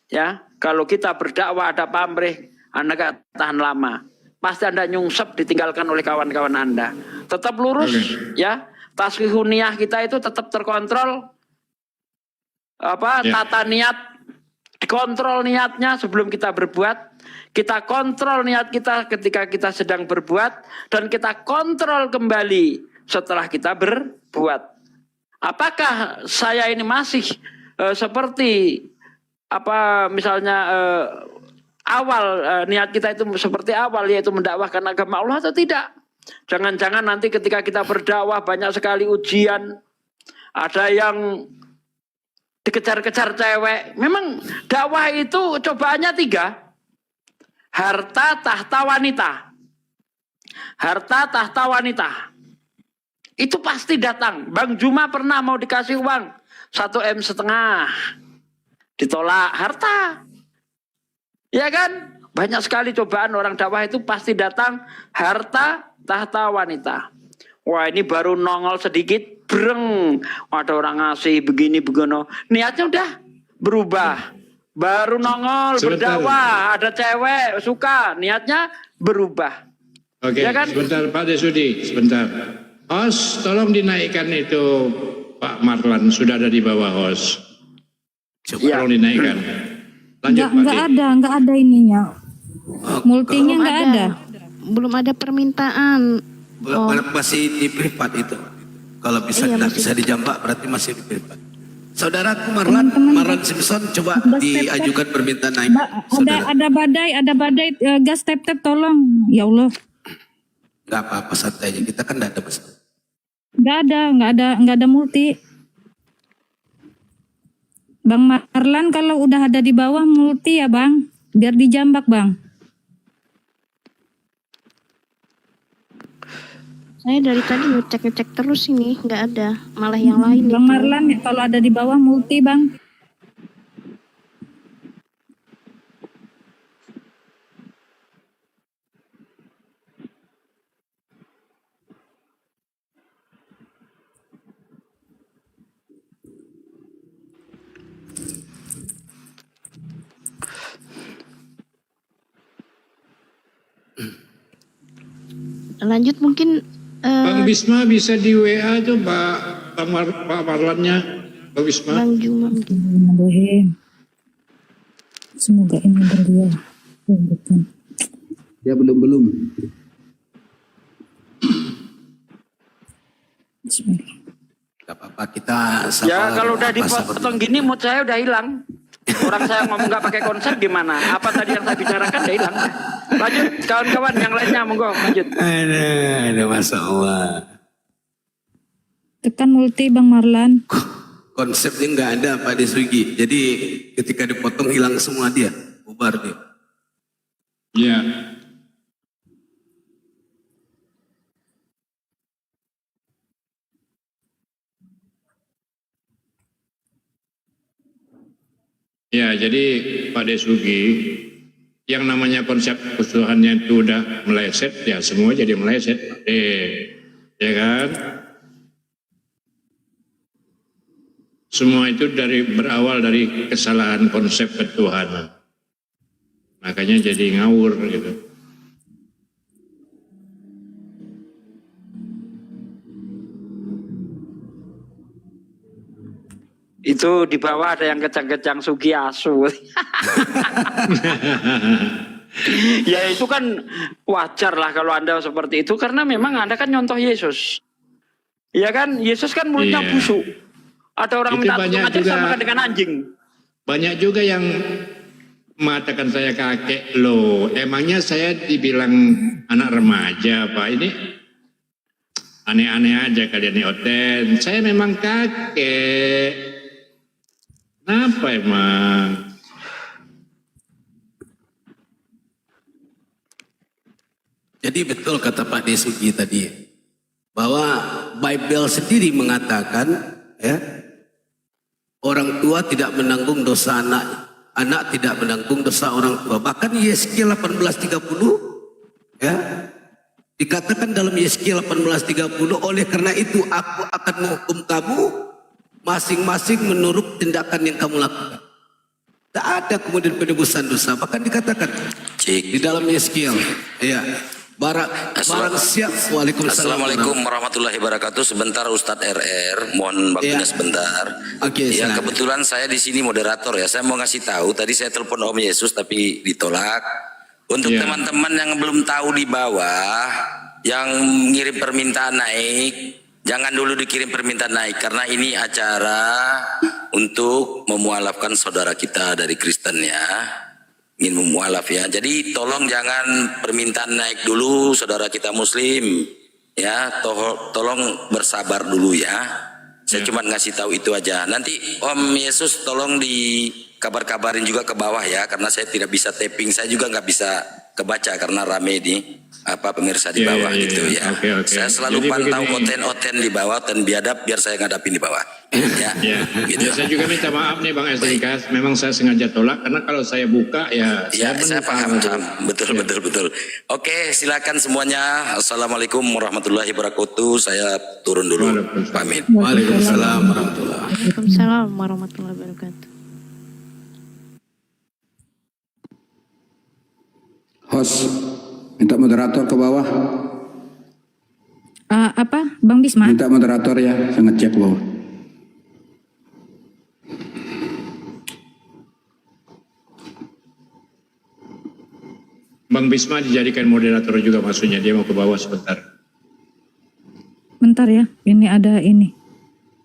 Ya, kalau kita berdakwah ada pamrih, Anda gak tahan lama. Pasti Anda nyungsep ditinggalkan oleh kawan-kawan Anda. Tetap lurus ya. Tasqihun niyah kita itu tetap terkontrol. Tata niat, dikontrol niatnya sebelum kita berbuat. Kita kontrol niat kita ketika kita sedang berbuat, dan kita kontrol kembali setelah kita berbuat. Apakah saya ini masih seperti misalnya awal niat kita itu seperti awal, yaitu mendakwahkan agama Allah atau tidak? Jangan-jangan nanti ketika kita berdakwah banyak sekali ujian, ada yang dikejar-kejar cewek. Memang dakwah itu cobaannya 3. Harta, tahta, wanita. Harta, tahta, wanita. Itu pasti datang. Bang Juma pernah mau dikasih uang 1,5 M. Ditolak. Harta. Ya kan? Banyak sekali cobaan orang dakwah itu pasti datang harta, tahta, wanita. Wah, ini baru nongol sedikit, breng. Ada orang ngasih begini, begono. Niatnya udah berubah. Baru nongol berdakwah, ada cewek suka, niatnya berubah. Oke, ya kan? Sebentar Pak Desudi, sebentar. Host, tolong dinaikkan itu Pak Marlan, sudah ada di bawah host. Tolong dinaikkan. Lanjut Pak. Nggak ada ininya. Multinya nggak ada. Belum ada permintaan. Masih di privat itu. Kalau bisa bisa dijambak berarti masih di privat. Saudaraku Marlan Simpson, coba diajukan permintaan naik. Ada badai gas tap tolong. Ya Allah. Gak apa-apa, santai aja. Kita kan gak ada masalah. Nggak ada multi. Bang Marlan kalau udah ada di bawah multi ya Bang, biar dijambak Bang. Saya dari tadi ngecek terus ini, nggak ada. Malah yang lain. Bang Marlan kalau ada di bawah multi Bang. Lanjut mungkin Bang Bisma bisa di WA tuh Pak Marlannya, Bang Bisma. Bang Juma. Semoga ini beliau. Ya belum. Bismillah. Gak apa-apa, kita sabar. Ya kalau udah dipotong gini mood saya udah hilang. Orang saya ngomong nggak pakai konsep gimana? Apa tadi yang saya bicarakan udah hilang. Lanjut kawan-kawan yang lainnya, monggo lanjut. Ada masalah. Tekan multi Bang Marlan. Konsepnya nggak ada Pak Desugi. Jadi ketika dipotong hilang semua dia, bubar dia. Ya. Ya, jadi Pak Desugi, yang namanya konsep keseluruhannya itu udah meleset, ya semua jadi meleset. Ya kan? Semua itu berawal dari kesalahan konsep ketuhanan. Makanya jadi ngawur gitu. Itu di bawah ada yang kejang-kejang Sugiyasu. Ya itu kan wajar lah kalau Anda seperti itu, karena memang Anda kan nyontoh Yesus. Ya kan, Yesus kan mulutnya busuk. Ada orang minta tolong aja sama dengan anjing. Banyak juga yang mengatakan saya kakek loh. Emangnya saya dibilang anak remaja Pak? Ini aneh-aneh aja kalian nih Oten. Saya memang kakek. Kenapa emang? Jadi betul kata Pak Desugi tadi bahwa Bible sendiri mengatakan ya orang tua tidak menanggung dosa anak, anak tidak menanggung dosa orang tua. Bahkan Yeskiel 18:30 ya dikatakan dalam Yeskiel 18:30, oleh karena itu aku akan menghukum kamu masing-masing menurut tindakan yang kamu lakukan. Tidak ada kemudian penebusan dosa. Bahkan dikatakan di dalam Yeskiel ya. Barang siap. Waalaikumsalam. Assalamualaikum warahmatullahi wabarakatuh. Sebentar Ustadz RR, mohon waktunya sebentar. Oke, ya silakan. kebetulan saya di sini moderator ya. Saya mau ngasih tahu. Tadi saya telepon Om Yesus tapi ditolak. Untuk teman-teman yang belum tahu di bawah, yang ngirim permintaan naik, jangan dulu dikirim permintaan naik karena ini acara untuk memualafkan saudara kita dari Kristen ya. Ingin memualaf ya. Jadi tolong jangan permintaan naik dulu saudara kita muslim ya. Tolong bersabar dulu ya. Saya cuma ngasih tahu itu aja. Nanti Om Yesus tolong dikabar-kabarin juga ke bawah ya, karena saya tidak bisa tapping. Saya juga nggak bisa kebaca karena rame nih pemirsa di bawah gitu ya. Saya selalu Jadi pantau begini. konten di bawah dan biadab biar saya ngadapin di bawah. Ya, gitu. Ya, saya juga minta maaf nih Bang Esrikas. Memang saya sengaja tolak karena kalau saya buka ya. Ya, saya paham. Betul. Oke, silakan semuanya. Assalamualaikum warahmatullahi wabarakatuh. Saya turun dulu. Pamit. Waalaikumsalam warahmatullahi wabarakatuh. Waalaikumsalam warahmatullahi wabarakatuh. Host, minta moderator ke bawah. Apa, Bang Bisma? Minta moderator ya, saya ngecek bawah. Bang Bisma dijadikan moderator juga maksudnya. Dia mau ke bawah sebentar. Bentar ya, ini ada ini.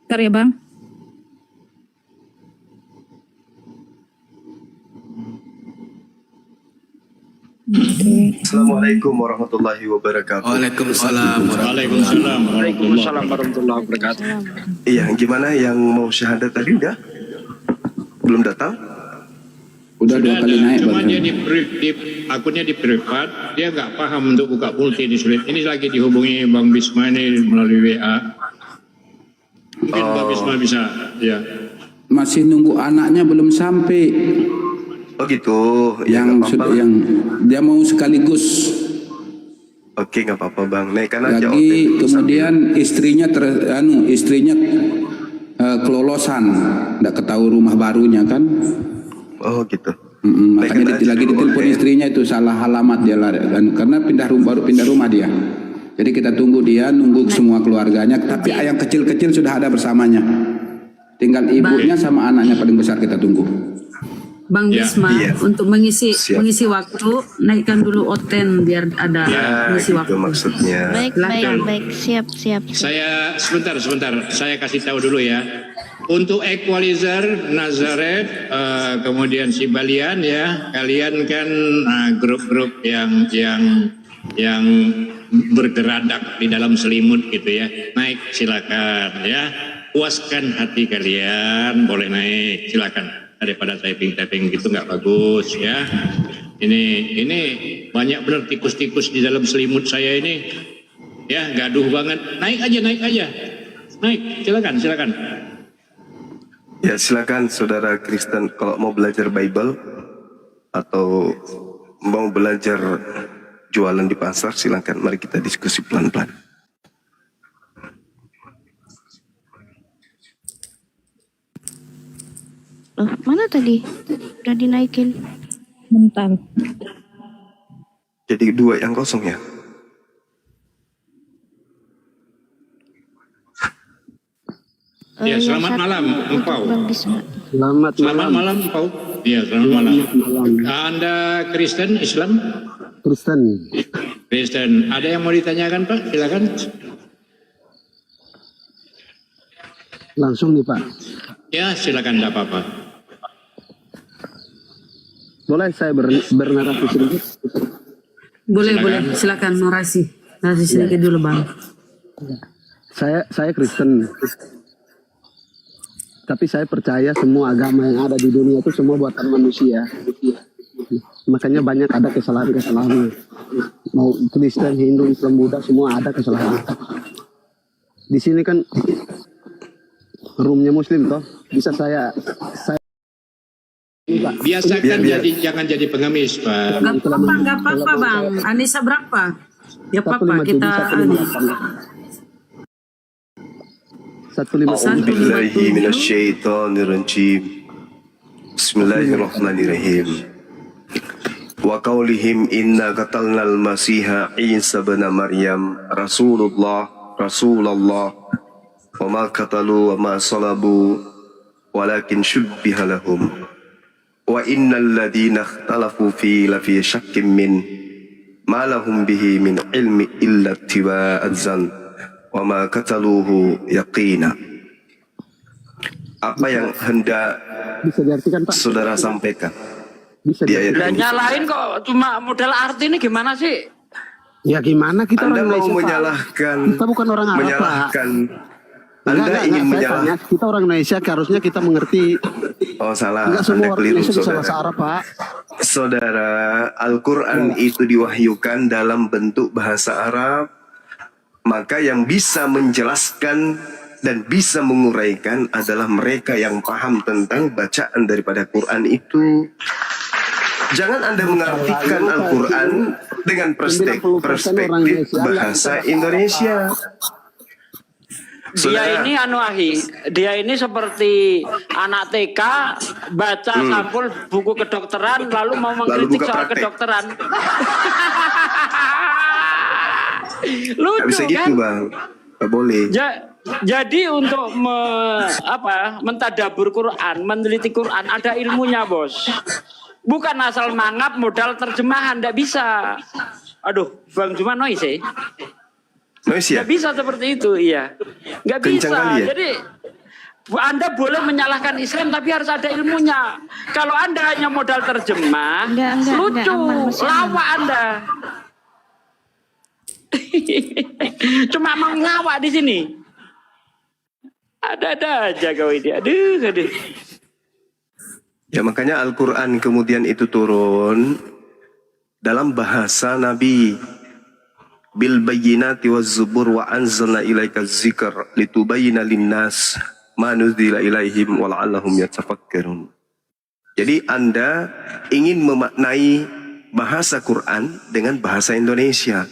Bentar ya Bang. Assalamualaikum warahmatullahi wabarakatuh. Waalaikumsalam Waalaikumsalam warahmatullahi wabarakatuh. Iya, gimana yang mau syahadat tadi udah? Belum datang? Udah 2 kali naik. Cuma barusan. dia akunnya di privat, dia nggak paham untuk buka multi di sulit. Ini lagi dihubungi Bang Bisma ini melalui WA. Mungkin Bang Bisma bisa, ya. Masih nunggu anaknya belum sampai. Oh gitu. Ya, Yang nggak sudah apa-apa. yang dia mau sekaligus. Oke, nggak apa-apa Bang. Naikkan aja. Lagi kemudian istrinya kelolosan, nggak ketahui rumah barunya kan. Oh gitu. Makanya Naikkan aja lagi dulu, ditelepon oke. istrinya itu salah alamat dia lari kan, karena baru pindah rumah dia. Jadi kita tunggu dia, nunggu semua keluarganya. Tapi yang kecil-kecil sudah ada bersamanya. Tinggal ibunya sama anaknya paling besar kita tunggu. Bang Ya, Bisma, iya. untuk mengisi Siap. waktu, naikkan dulu oten biar ada Ya, mengisi gitu waktu. maksudnya. Baik. Siap. Saya sebentar. Saya kasih tahu dulu ya. Untuk equalizer, Nazareth, kemudian Sibalian ya, kalian kan grup-grup yang bergeradak di dalam selimut gitu ya. Naik silakan ya. Puaskan hati kalian, boleh naik silakan. Daripada typing gitu nggak bagus ya. Ini banyak benar tikus-tikus di dalam selimut saya ini. Ya, gaduh banget. Naik aja. Naik, silakan. Ya silakan saudara Kristen kalau mau belajar Bible atau mau belajar jualan di pasar silakan. Mari kita diskusi pelan-pelan. Loh, mana tadi? Udah dinaikin. Bentar. Jadi 2 yang kosong ya. Ya, selamat malam, Empau. Bang Bisma. Selamat Selamat malam, Empau. Iya, selamat malam. Anda Kristen, Islam? Kristen. Ada yang mau ditanyakan, Pak? Silakan. Langsung nih Pak. Ya, silakan, enggak apa-apa. Boleh saya bernarasi sedikit? Boleh, silakan narasi sedikit dulu Bang. Saya Kristen. Tapi saya percaya semua agama yang ada di dunia itu semua buatan manusia. Makanya banyak ada kesalahan-kesalahan. Mau Kristen, Hindu, Islam, Buddha semua ada kesalahan. Di sini kan roomnya Muslim toh, bisa saya Biasakan jangan jadi pengemis, Pak. Gak apa-apa Bang. Anissa berapa? Ya apa-apa kita. 157. Bismillahirrahmanirrahim. Wa qaulihim inna qatalnal masiha Isa bin Maryam Rasulullah wa ma qatalu wa ma salabu walakin syubbiha lahum wa innal ladhina ikhtalafu fi lafi syakkim min ma lahum bihi min ilmi illa ittiba'az zan wa ma qataluhu yaqina. Apa yang hendak bisa diartikan Pak? Saudara sampaikan? Bisa Dan nyalain kok cuma model arti ini gimana sih? Ya gimana kita Anda orang mau Indonesia, menyalahkan? Pak. Kita bukan orang Arab, menyalahkan. Pak. Anda ingin menyalahkan? Kita orang Indonesia, harusnya kita mengerti. Oh salah, Enggak semua Anda orang keliru Indonesia bisa saudara. bahasa Arab, Pak. Saudara, Al-Quran itu diwahyukan dalam bentuk bahasa Arab. Maka yang bisa menjelaskan dan bisa menguraikan adalah mereka yang paham tentang bacaan daripada Quran itu. Jangan Anda mengartikan Al-Quran dengan perspektif bahasa Indonesia. Dia ini dia ini seperti anak TK baca sampul buku kedokteran lalu mau mengkritik soal kedokteran. Lucu bisa kan? gitu Bang, nggak boleh. Jadi untuk mentadabur Quran, meneliti Quran ada ilmunya bos. Bukan asal mangap modal terjemahan, nggak bisa. Aduh, Bang Juma noise ya? Noise ya? Nggak bisa seperti itu, iya. Nggak bisa. Ya? Jadi Anda boleh menyalahkan Islam tapi harus ada ilmunya. Kalau Anda hanya modal terjemah, lucu, lawak Anda. Cuma mau ngawak di sini. Ada aja kau ini. Aduh. Ya makanya Al-Quran kemudian itu turun dalam bahasa Nabi. Bil bayyinati waz zubur wa anzalna ilaika dzikr litubayyana linnas ma nuzila ilaihim wa la'allahum yatafakkarun. Jadi Anda ingin memaknai bahasa Quran dengan bahasa Indonesia.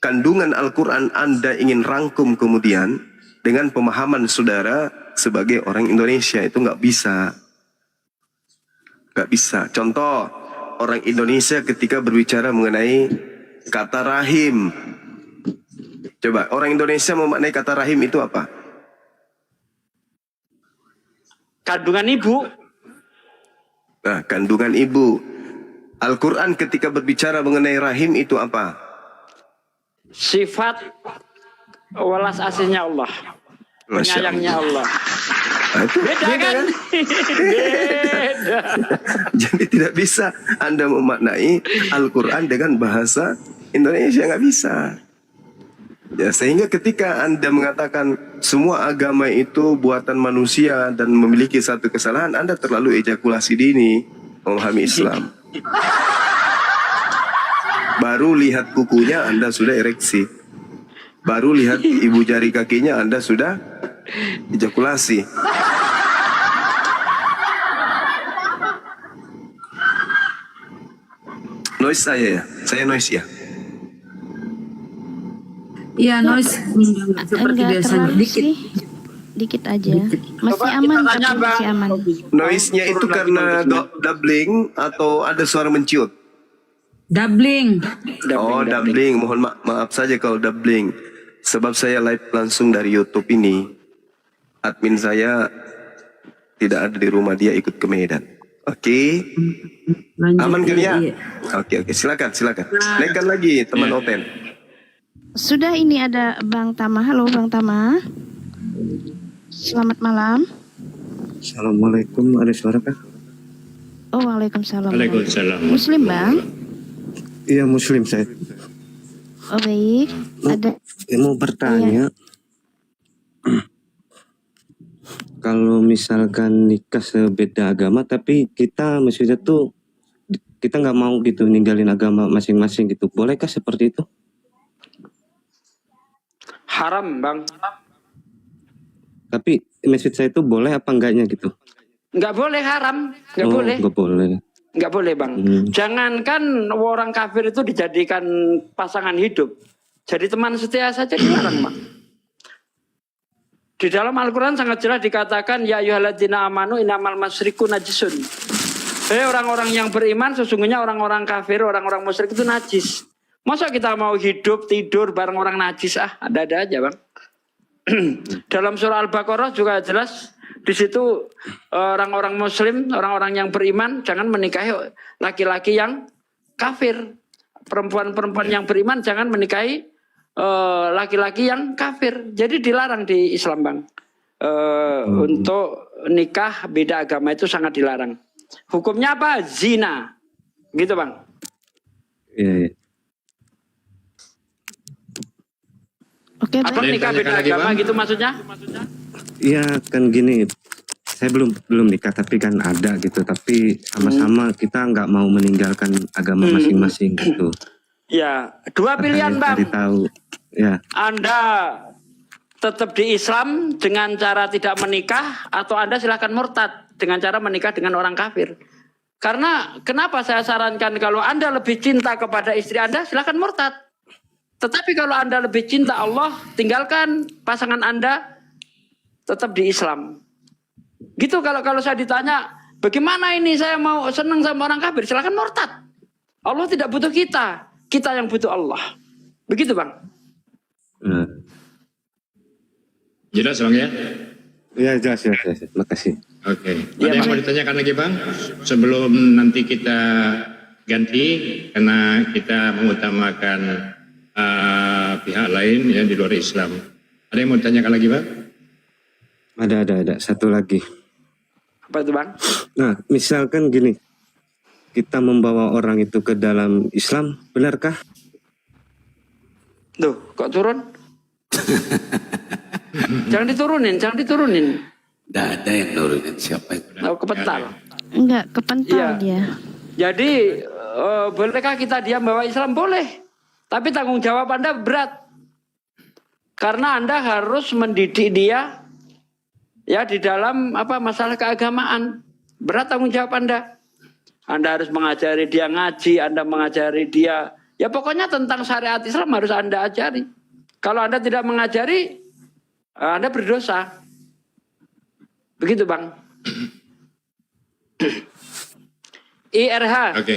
Kandungan Al-Quran Anda ingin rangkum kemudian dengan pemahaman saudara sebagai orang Indonesia, itu nggak bisa. Nggak bisa. Contoh, orang Indonesia ketika berbicara mengenai kata rahim. Coba, orang Indonesia memaknai kata rahim itu apa? Kandungan ibu. Nah, kandungan ibu. Al-Quran ketika berbicara mengenai rahim itu apa? Sifat welas asihnya Allah. Penyayangnya Allah. Nah, itu beda kan? Beda. Jadi tidak bisa Anda memaknai Al-Quran dengan bahasa Indonesia, nggak bisa. Ya, sehingga ketika Anda mengatakan semua agama itu buatan manusia dan memiliki satu kesalahan, Anda terlalu ejakulasi dini memahami Islam. Baru lihat kukunya Anda sudah ereksi. Baru lihat ibu jari kakinya Anda sudah ejakulasi. Noise saya ya? Saya noise ya? Iya noise seperti Enggak biasanya terlalu dikit. sih. Dikit aja. Masih aman, tapi masih aman. Noise-nya itu karena doubling atau ada suara menciut? Doubling. Oh, doubling. Mohon maaf saja kalau doubling. Sebab saya live langsung dari YouTube ini. Admin saya tidak ada di rumah, dia ikut ke Medan. Oke. Aman kan ya? Oke, silakan. Naikkan lagi teman Open. Sudah, ini ada Bang Tama. Halo Bang Tama. Selamat malam. Assalamualaikum, ada suara kah? Oh, waalaikumsalam. Waalaikumsalam. Muslim Bang? Iya Muslim saya. Oh baik. Ada. Mau bertanya. Kalau misalkan nikah sebeda agama, tapi kita maksudnya tuh kita nggak mau gitu ninggalin agama masing-masing gitu. Bolehkah seperti itu? Haram, Bang. Tapi maksud saya itu boleh apa enggaknya gitu? Nggak boleh, haram. Nggak boleh. Nggak boleh. Nggak boleh, Bang. Jangankan orang kafir itu dijadikan pasangan hidup. Jadi teman setia saja dilarang, Bang. Di dalam Al-Quran sangat jelas dikatakan, ya ayyuhalladzina amanu innamal masyriku najisun. Orang-orang yang beriman, sesungguhnya orang-orang kafir, orang-orang musyrik itu najis. Masa kita mau hidup, tidur bareng orang najis? Ada-ada aja, Bang. Dalam surah Al-Baqarah juga jelas, di situ orang-orang muslim, orang-orang yang beriman, jangan menikahi laki-laki yang kafir. Perempuan-perempuan yang beriman jangan menikahi laki-laki yang kafir. Jadi dilarang di Islam, Bang. Untuk nikah beda agama itu sangat dilarang. Hukumnya apa? Zina. Gitu, Bang. Iya. Oke, Abang nikah beda agama gitu maksudnya? Iya kan gini, saya belum nikah tapi kan ada gitu. Tapi sama-sama kita nggak mau meninggalkan agama masing-masing gitu. Ya, dua pilihan, Bang. Tahu. Ya. Anda tetap di Islam dengan cara tidak menikah, atau Anda silahkan murtad dengan cara menikah dengan orang kafir. Karena kenapa saya sarankan kalau Anda lebih cinta kepada istri Anda, silahkan murtad. Tetapi kalau Anda lebih cinta Allah, tinggalkan pasangan Anda, tetap di Islam. Gitu kalau saya ditanya, bagaimana ini saya mau senang sama orang kafir, silahkan murtad. Allah tidak butuh kita, kita yang butuh Allah. Begitu, Bang. Jelas, Bang, ya? Iya, jelas. Makasih. Oke. Ada yang mau ditanyakan lagi, Bang? Sebelum nanti kita ganti, karena kita mengutamakan pihak lain ya di luar Islam. Ada yang mau ditanyakan lagi, Bang? Ada. Satu lagi. Apa itu, Bang? Nah, misalkan gini, kita membawa orang itu ke dalam Islam, benarkah? Tuh, kok turun? Jangan diturunin. Tidak ada yang nurunin, siapa yang Kepental. Enggak, kepental dia. Jadi, bolehkah kita diam bahwa Islam? Boleh. Tapi tanggung jawab Anda berat. Karena Anda harus mendidik dia ya di dalam masalah keagamaan. Berat tanggung jawab Anda. Anda harus mengajari dia ngaji, Anda mengajari dia, ya pokoknya tentang syariat Islam harus Anda ajari. Kalau Anda tidak mengajari, Anda berdosa. Begitu, Bang. IRH. Oke.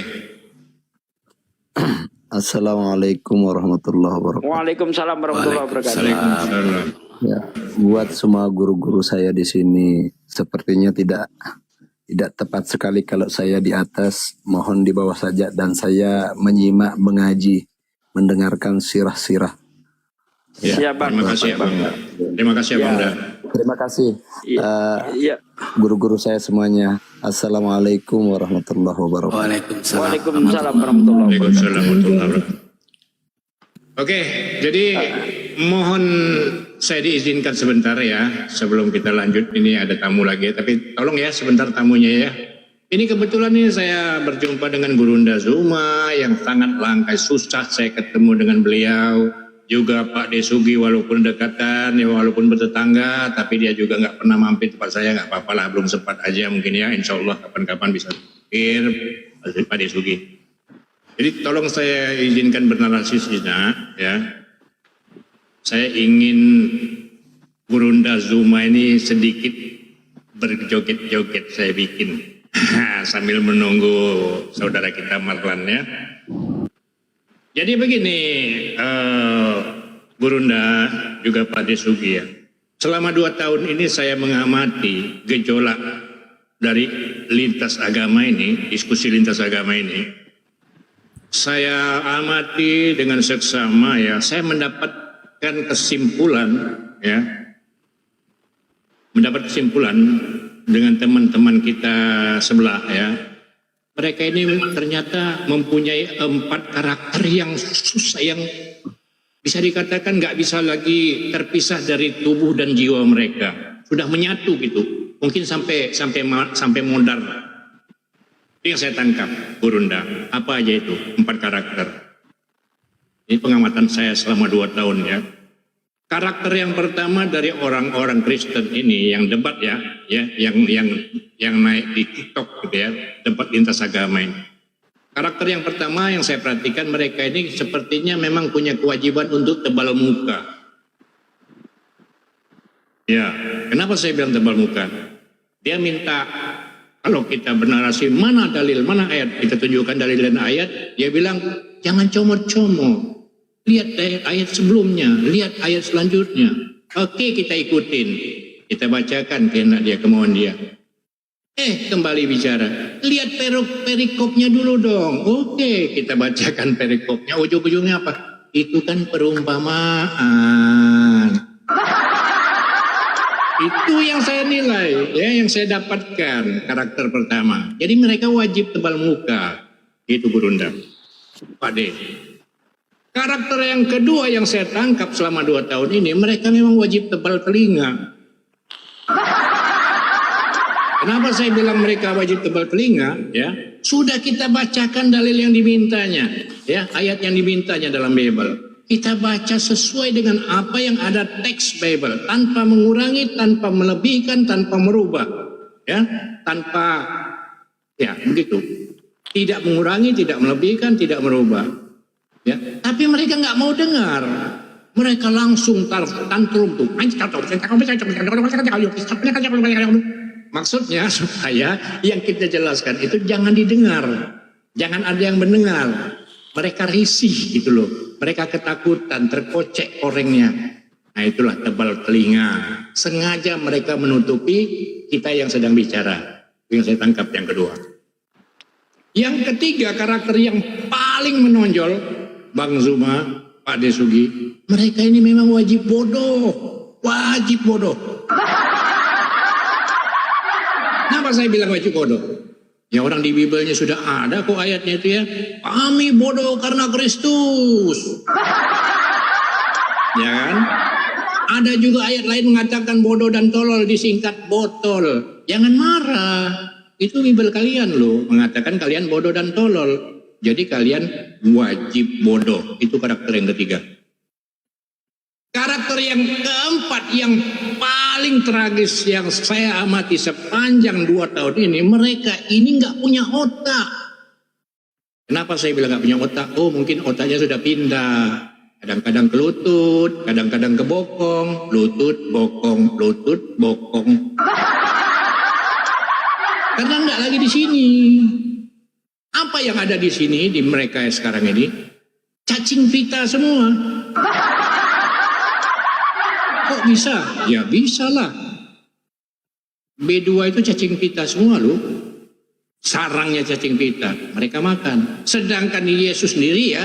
Assalamualaikum warahmatullahi wabarakatuh. Waalaikumsalam warahmatullahi wabarakatuh. Waalaikumsalam. Ya, buat semua guru-guru saya di sini sepertinya tidak tepat sekali kalau saya di atas, mohon di bawah saja dan saya menyimak, mengaji, mendengarkan sirah-sirah. Ya, ya, Bang. Terima kasih, Bang. Terima kasih, Bang. Terima kasih. Guru-guru saya semuanya. Assalamualaikum warahmatullahi wabarakatuh. Waalaikumsalam warahmatullahi wabarakatuh. Oke, jadi mohon saya diizinkan sebentar ya sebelum kita lanjut. Ini ada tamu lagi, tapi tolong ya sebentar tamunya ya. Ini kebetulan ini saya berjumpa dengan Gurunda Zuma yang sangat langka, susah saya ketemu dengan beliau. Juga Pak Desugi walaupun dekatan, ya walaupun bertetangga, tapi dia juga nggak pernah mampir tempat saya, nggak apa-apa lah, belum sempat aja mungkin ya, insya Allah kapan-kapan bisa mampir Pak Desugi. Jadi tolong saya izinkan bernarasi sejenak ya. Saya ingin Gurunda Zuma ini sedikit berjoget-joget saya bikin sambil menunggu saudara kita Marlan ya. Jadi begini, Gurunda juga Pak Desugi ya. Selama 2 tahun ini saya mengamati gejolak dari lintas agama ini, diskusi lintas agama ini. Saya amati dengan seksama ya, saya mendapatkan kesimpulan ya. Mendapat kesimpulan dengan teman-teman kita sebelah ya. Mereka ini ternyata mempunyai 4 karakter yang susah, yang bisa dikatakan nggak bisa lagi terpisah dari tubuh dan jiwa mereka. Sudah menyatu gitu, mungkin sampai modar. Yang saya tangkap, Gurunda, apa aja itu? 4 karakter. Ini pengamatan saya selama 2 tahun ya. Karakter yang pertama dari orang-orang Kristen ini yang debat ya, yang naik di TikTok gitu ya, debat lintas agama ini. Karakter yang pertama yang saya perhatikan, mereka ini sepertinya memang punya kewajiban untuk tebal muka. Ya, kenapa saya bilang tebal muka? Dia minta, kalau kita bernarasi mana dalil, mana ayat, kita tunjukkan dalil dan ayat, dia bilang jangan comot-comot. Lihat ayat sebelumnya, lihat ayat selanjutnya. Oke, kita ikutin. Kita bacakan kehendak dia, kemauan dia. Kembali bicara. Lihat perikopnya dulu dong. Oke, kita bacakan perikopnya. Ujung-ujungnya apa? Itu kan perumpamaan. Itu yang saya nilai, ya, yang saya dapatkan karakter pertama. Jadi mereka wajib tebal muka. Itu Gurunda. Pak D. Karakter yang kedua yang saya tangkap selama 2 tahun ini, mereka memang wajib tebal telinga. Kenapa saya bilang mereka wajib tebal telinga? Ya, sudah kita bacakan dalil yang dimintanya, ya, ayat yang dimintanya dalam Bible. Kita baca sesuai dengan apa yang ada teks Bible, tanpa mengurangi, tanpa melebihkan, tanpa merubah, ya, tanpa, ya, begitu. Tidak mengurangi, tidak melebihkan, tidak merubah. Ya, tapi mereka nggak mau dengar. Mereka langsung tantrum tuh. Maksudnya supaya yang kita jelaskan itu jangan didengar, jangan ada yang mendengar. Mereka risih gitu loh. Mereka ketakutan, terkocek orangnya. Nah itulah tebal telinga. Sengaja mereka menutupi kita yang sedang bicara. Itu yang saya tangkap yang kedua. Yang ketiga, karakter yang paling menonjol, Bang Zuma, Pak Desugi, mereka ini memang wajib bodoh. Wajib bodoh. Kenapa saya bilang wajib bodoh? Ya orang di Bibelnya sudah ada kok ayatnya itu ya. Kami bodoh karena Kristus. Ya kan? Ada juga ayat lain mengatakan bodoh dan tolol disingkat botol. Jangan marah. Itu Bibel kalian loh. Mengatakan kalian bodoh dan tolol. Jadi kalian wajib bodoh. Itu karakter yang ketiga. Karakter yang keempat yang paling tragis yang saya amati sepanjang 2 tahun ini, mereka ini nggak punya otak. Kenapa saya bilang nggak punya otak? Oh mungkin otaknya sudah pindah. Kadang-kadang ke lutut, kadang-kadang ke bokong, lutut, bokong, lutut, bokong. Karena nggak lagi di sini. Apa yang ada di sini di mereka sekarang ini? Cacing pita semua. Kok bisa? Ya bisa lah. B2 itu cacing pita semua loh. Sarangnya cacing pita. Mereka makan. Sedangkan Yesus sendiri ya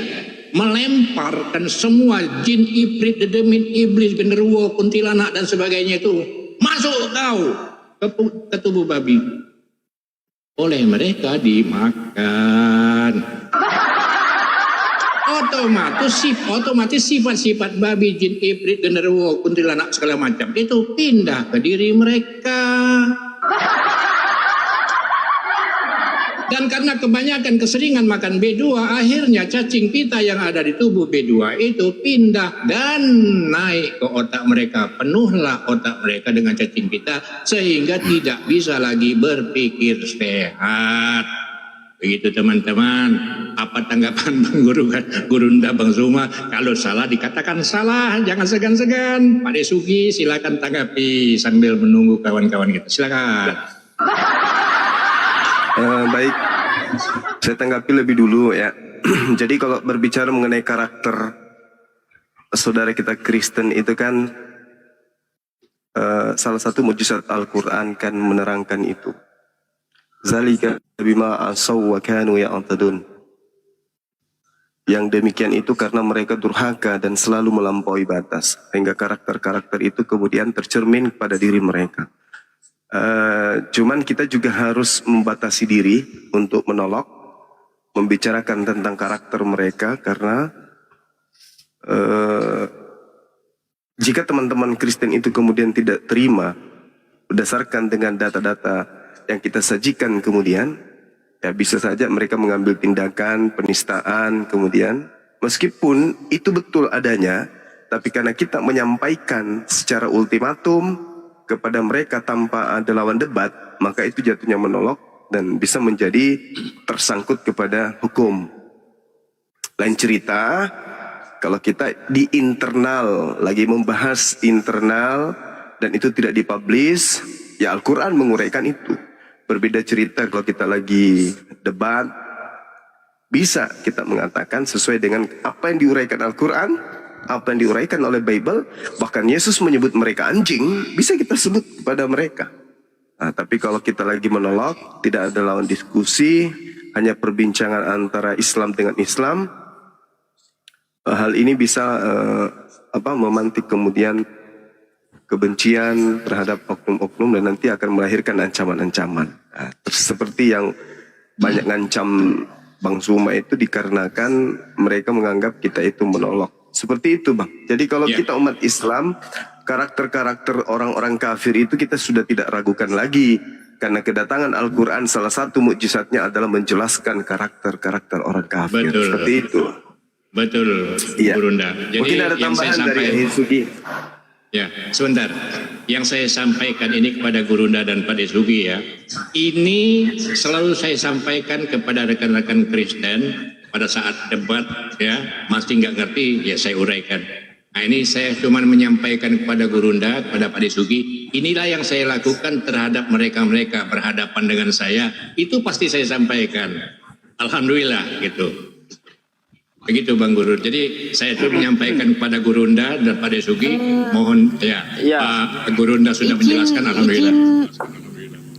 melemparkan semua jin, iblis, dedemin, iblis, genderuwo, kuntilanak dan sebagainya itu masuk kau ke tubuh babi. Oleh mereka dimakan. Otomatis sifat-sifat babi, jin, iblis, genderuwo, kuntilanak segala macam itu pindah ke diri mereka. Dan karena kebanyakan keseringan makan B2, akhirnya cacing pita yang ada di tubuh B2 itu pindah dan naik ke otak mereka. Penuhlah otak mereka dengan cacing pita sehingga tidak bisa lagi berpikir sehat. Begitu teman-teman. Apa tanggapan Bang Gurunda, Bang Zuma? Kalau salah dikatakan salah, jangan segan-segan. Pak Desugi silakan tanggapi sambil menunggu kawan-kawan kita. Silakan. Baik, saya tanggapi lebih dulu ya. Jadi kalau berbicara mengenai karakter saudara kita Kristen itu kan salah satu mujizat Al-Quran kan menerangkan itu. Zalika bima asaw wa kanu ya'tadun. Yang demikian itu karena mereka durhaka dan selalu melampaui batas. Sehingga karakter-karakter itu kemudian tercermin pada diri mereka. Cuman kita juga harus membatasi diri untuk menolak, membicarakan tentang karakter mereka karena jika teman-teman Kristen itu kemudian tidak terima berdasarkan dengan data-data yang kita sajikan kemudian, Ya, bisa saja mereka mengambil tindakan penistaan kemudian, meskipun itu betul adanya, tapi karena kita menyampaikan secara ultimatum kepada mereka tanpa ada lawan debat, maka itu jatuhnya menolak dan bisa menjadi tersangkut kepada hukum. Lain cerita, kalau kita di internal, lagi membahas internal, dan itu tidak dipublish, ya Al-Quran menguraikan itu. Berbeda cerita kalau kita lagi debat, bisa kita mengatakan sesuai dengan apa yang diuraikan Al-Quran, apa yang diuraikan oleh Bible, bahkan Yesus menyebut mereka anjing, bisa kita sebut kepada mereka. Nah, tapi kalau kita lagi menolak, tidak ada lawan diskusi, hanya perbincangan antara Islam dengan Islam, hal ini bisa memantik kemudian kebencian terhadap oknum-oknum dan nanti akan melahirkan ancaman-ancaman. Nah, seperti yang banyak ngancam Bang Zuma itu dikarenakan mereka menganggap kita itu menolak. Seperti itu, Bang. Jadi kalau kita umat Islam, karakter-karakter orang-orang kafir itu kita sudah tidak ragukan lagi. Karena kedatangan Al-Quran salah satu mukjizatnya adalah menjelaskan karakter-karakter orang kafir. Betul. Seperti itu. Betul, Iya. Gurunda. Jadi Mungkin ada yang saya tambahan dari sampaikan, Sugi. ya, sebentar. Yang saya sampaikan ini kepada Gurunda dan Pak Desugi ya, ini selalu saya sampaikan kepada rekan-rekan Kristen pada saat debat ya, masih nggak ngerti ya saya uraikan. Nah ini saya cuma menyampaikan kepada Gurunda, kepada Pak Desugi, inilah yang saya lakukan terhadap mereka-mereka berhadapan dengan saya, itu pasti saya sampaikan. Alhamdulillah gitu. Begitu Bang Guru. Jadi saya itu menyampaikan kepada Gurunda dan Pak Desugi, mohon ya, Pak Gurunda sudah menjelaskan, alhamdulillah.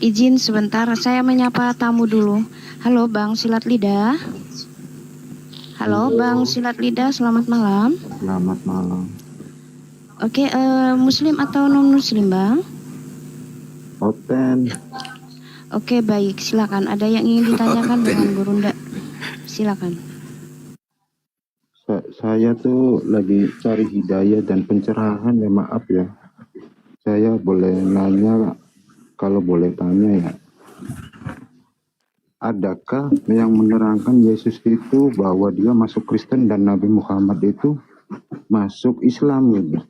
Izin sebentar, saya menyapa tamu dulu. Halo Bang Silat Lidah. Halo Bang Silat Lidah, selamat malam. Selamat malam. Oke, Muslim atau non Muslim Bang? Open. Oke baik, silakan. Ada yang ingin ditanyakan dengan Gurunda? Silakan. Saya tuh lagi cari hidayah dan pencerahan ya, maaf ya. Saya boleh nanya, kalau boleh tanya ya. Adakah yang menerangkan Yesus itu bahwa dia masuk Kristen dan Nabi Muhammad itu masuk Islam gitu?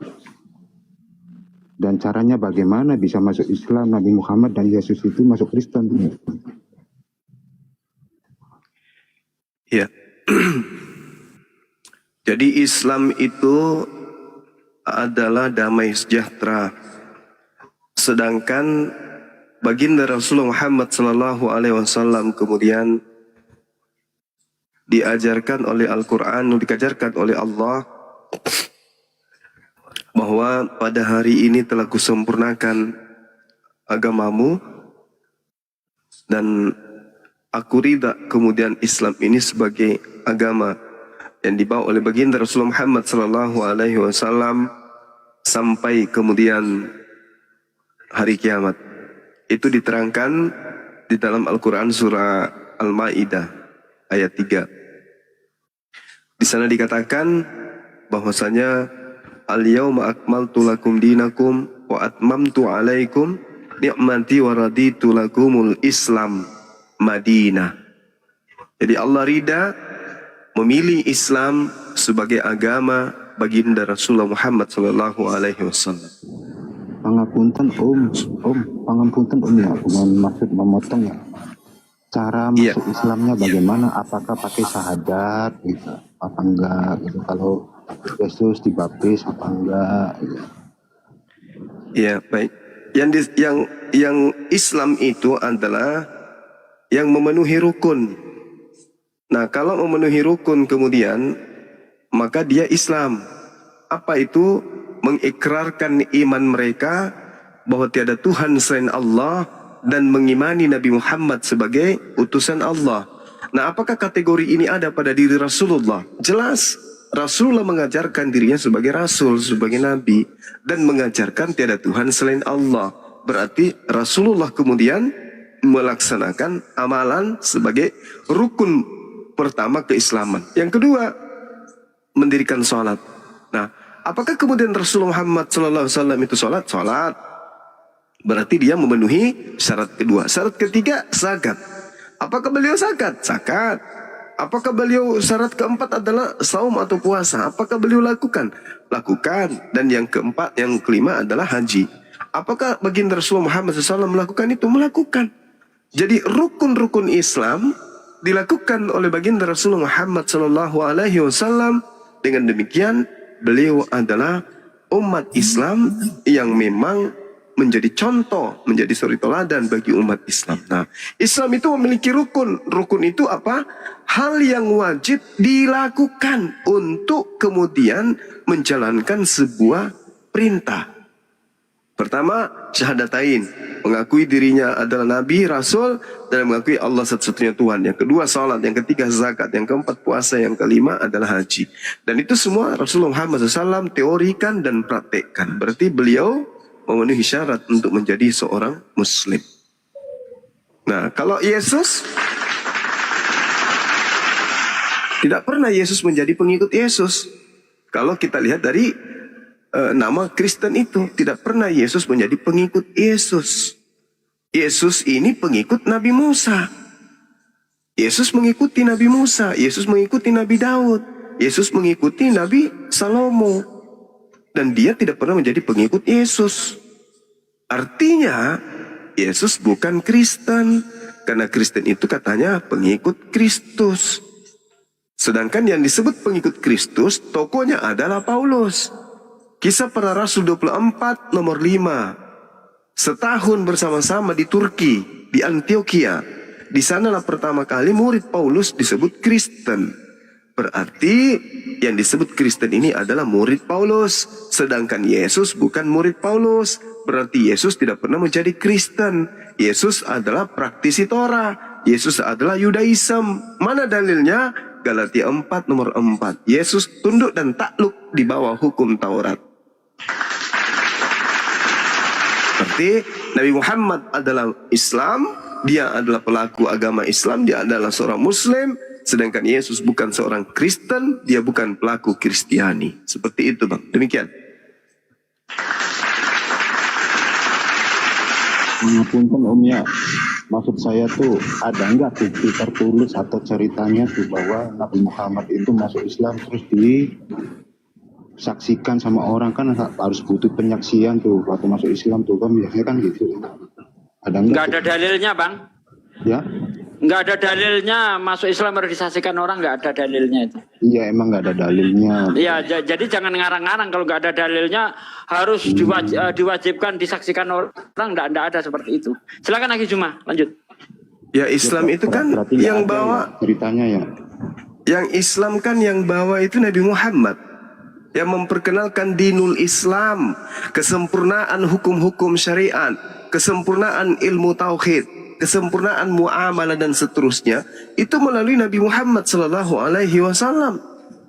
Dan caranya bagaimana bisa masuk Islam, Nabi Muhammad dan Yesus itu masuk Kristen? Ya. Jadi Islam itu adalah damai sejahtera. Sedangkan baginda Rasulullah Muhammad SAW kemudian diajarkan oleh Al-Quran, dikajarkan oleh Allah bahwa pada hari ini telah kusempurnakan agamamu dan aku ridha kemudian Islam ini sebagai agama yang dibawa oleh baginda Rasulullah Muhammad SAW sampai kemudian hari kiamat. Itu diterangkan di dalam Al-Quran surah Al-Ma'idah ayat 3. Di sana dikatakan bahwasanya al-yawma akmaltu lakum dinakum wa atmamtu alaikum ni'mati wa raditu lakumul Islam Madinah. Jadi Allah ridha memilih Islam sebagai agama baginda Rasulullah Muhammad SAW. Pangapunten pangapunten ya, bukan maksud memotong ya. Cara masuk Islamnya bagaimana? Apakah pakai syahadat gitu? Apa enggak gitu? Kalau Yesus dibaptis apa enggak gitu? Ya, baik. Yang Islam itu adalah yang memenuhi rukun. Nah, kalau memenuhi rukun kemudian, maka dia Islam. Apa itu? Mengikrarkan iman mereka bahwa tiada Tuhan selain Allah dan mengimani Nabi Muhammad sebagai utusan Allah. Nah, apakah kategori ini ada pada diri Rasulullah? Jelas, Rasulullah mengajarkan dirinya sebagai Rasul, sebagai Nabi, dan mengajarkan tiada Tuhan selain Allah. Berarti Rasulullah kemudian melaksanakan amalan sebagai rukun pertama keislaman. Yang kedua, mendirikan sholat. Nah, apakah kemudian Rasulullah Muhammad SAW itu sholat? Sholat. Berarti dia memenuhi syarat kedua. Syarat ketiga, zakat. Apakah beliau zakat? Zakat. Apakah beliau syarat keempat adalah saum atau puasa? Apakah beliau lakukan? Lakukan. Dan yang keempat, yang kelima adalah haji. Apakah baginda Rasulullah Muhammad SAW melakukan itu? Melakukan. Jadi rukun-rukun Islam dilakukan oleh baginda Rasulullah Muhammad SAW. Dengan demikian beliau adalah umat Islam yang memang menjadi contoh, menjadi suri teladan bagi umat Islam. Nah, Islam itu memiliki rukun. Rukun itu apa? Hal yang wajib dilakukan untuk kemudian menjalankan sebuah perintah. Pertama, syahadatain, mengakui dirinya adalah nabi, rasul, dan mengakui Allah satu-satunya Tuhan. Yang kedua, salat. Yang ketiga, zakat. Yang keempat, puasa. Yang kelima adalah haji. Dan itu semua Rasulullah Muhammad SAW teorikan dan praktekkan. Berarti beliau memenuhi syarat untuk menjadi seorang muslim. Nah, kalau Yesus, tidak pernah Yesus menjadi pengikut Yesus. Kalau kita lihat dari nama Kristen itu, tidak pernah Yesus menjadi pengikut Yesus. Yesus ini pengikut Nabi Musa. Yesus mengikuti Nabi Musa. Yesus mengikuti Nabi Daud. Yesus mengikuti Nabi Salomo. Dan dia tidak pernah menjadi pengikut Yesus. Artinya Yesus bukan Kristen. Karena Kristen itu katanya pengikut Kristus. Sedangkan yang disebut pengikut Kristus tokohnya adalah Paulus. Kisah Para Rasul 24 nomor 5. Setahun bersama-sama di Turki, di Antioquia. Di sanalah pertama kali murid Paulus disebut Kristen. Berarti yang disebut Kristen ini adalah murid Paulus. Sedangkan Yesus bukan murid Paulus. Berarti Yesus tidak pernah menjadi Kristen. Yesus adalah praktisi Torah. Yesus adalah Yudaism. Mana dalilnya? Galatia 4 nomor 4. Yesus tunduk dan takluk di bawah hukum Taurat. Berarti Nabi Muhammad adalah Islam, dia adalah pelaku agama Islam, dia adalah seorang Muslim. Sedangkan Yesus bukan seorang Kristen, dia bukan pelaku Kristiani. Seperti itu, Bang. Demikian. Mengapunten Om ya, maksud saya tuh ada nggak bukti tertulis atau ceritanya tuh bahwa Nabi Muhammad itu masuk Islam terus disaksikan sama orang, kan harus butuh penyaksian tuh waktu masuk Islam tuh kan biasanya kan gitu. Ada nggak? Nggak ada dalilnya, Bang. Ya? Nggak ada dalilnya masuk Islam harus disaksikan orang, nggak ada dalilnya itu. Iya, emang nggak ada dalilnya. Iya, jadi jangan ngarang-ngarang kalau nggak ada dalilnya harus diwajibkan disaksikan orang, nggak ada seperti itu. Silakan lagi Juma, lanjut. Ya, Islam itu kan berarti yang ada bawa ya, ceritanya ya. Yang Islam kan yang bawa itu Nabi Muhammad. Yang memperkenalkan dinul Islam, kesempurnaan hukum-hukum syariat, kesempurnaan ilmu tauhid, kesempurnaan muamalah dan seterusnya, itu melalui Nabi Muhammad SAW.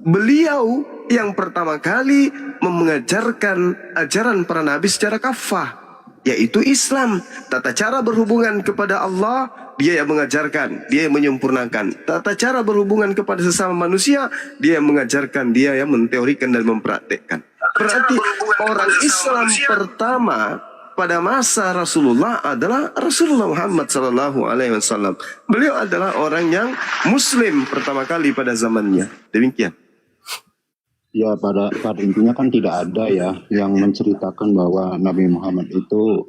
Beliau yang pertama kali mengajarkan ajaran para nabi secara kafah, yaitu Islam. Tata cara berhubungan kepada Allah, dia yang mengajarkan, dia yang menyempurnakan. Tata cara berhubungan kepada sesama manusia, dia yang mengajarkan, dia yang menteorikan dan mempraktekkan. Berarti orang Islam pertama pada masa Rasulullah adalah Rasulullah Muhammad SAW. Beliau adalah orang yang Muslim pertama kali pada zamannya. Demikian. Ya, pada intinya kan tidak ada ya yang menceritakan bahwa Nabi Muhammad itu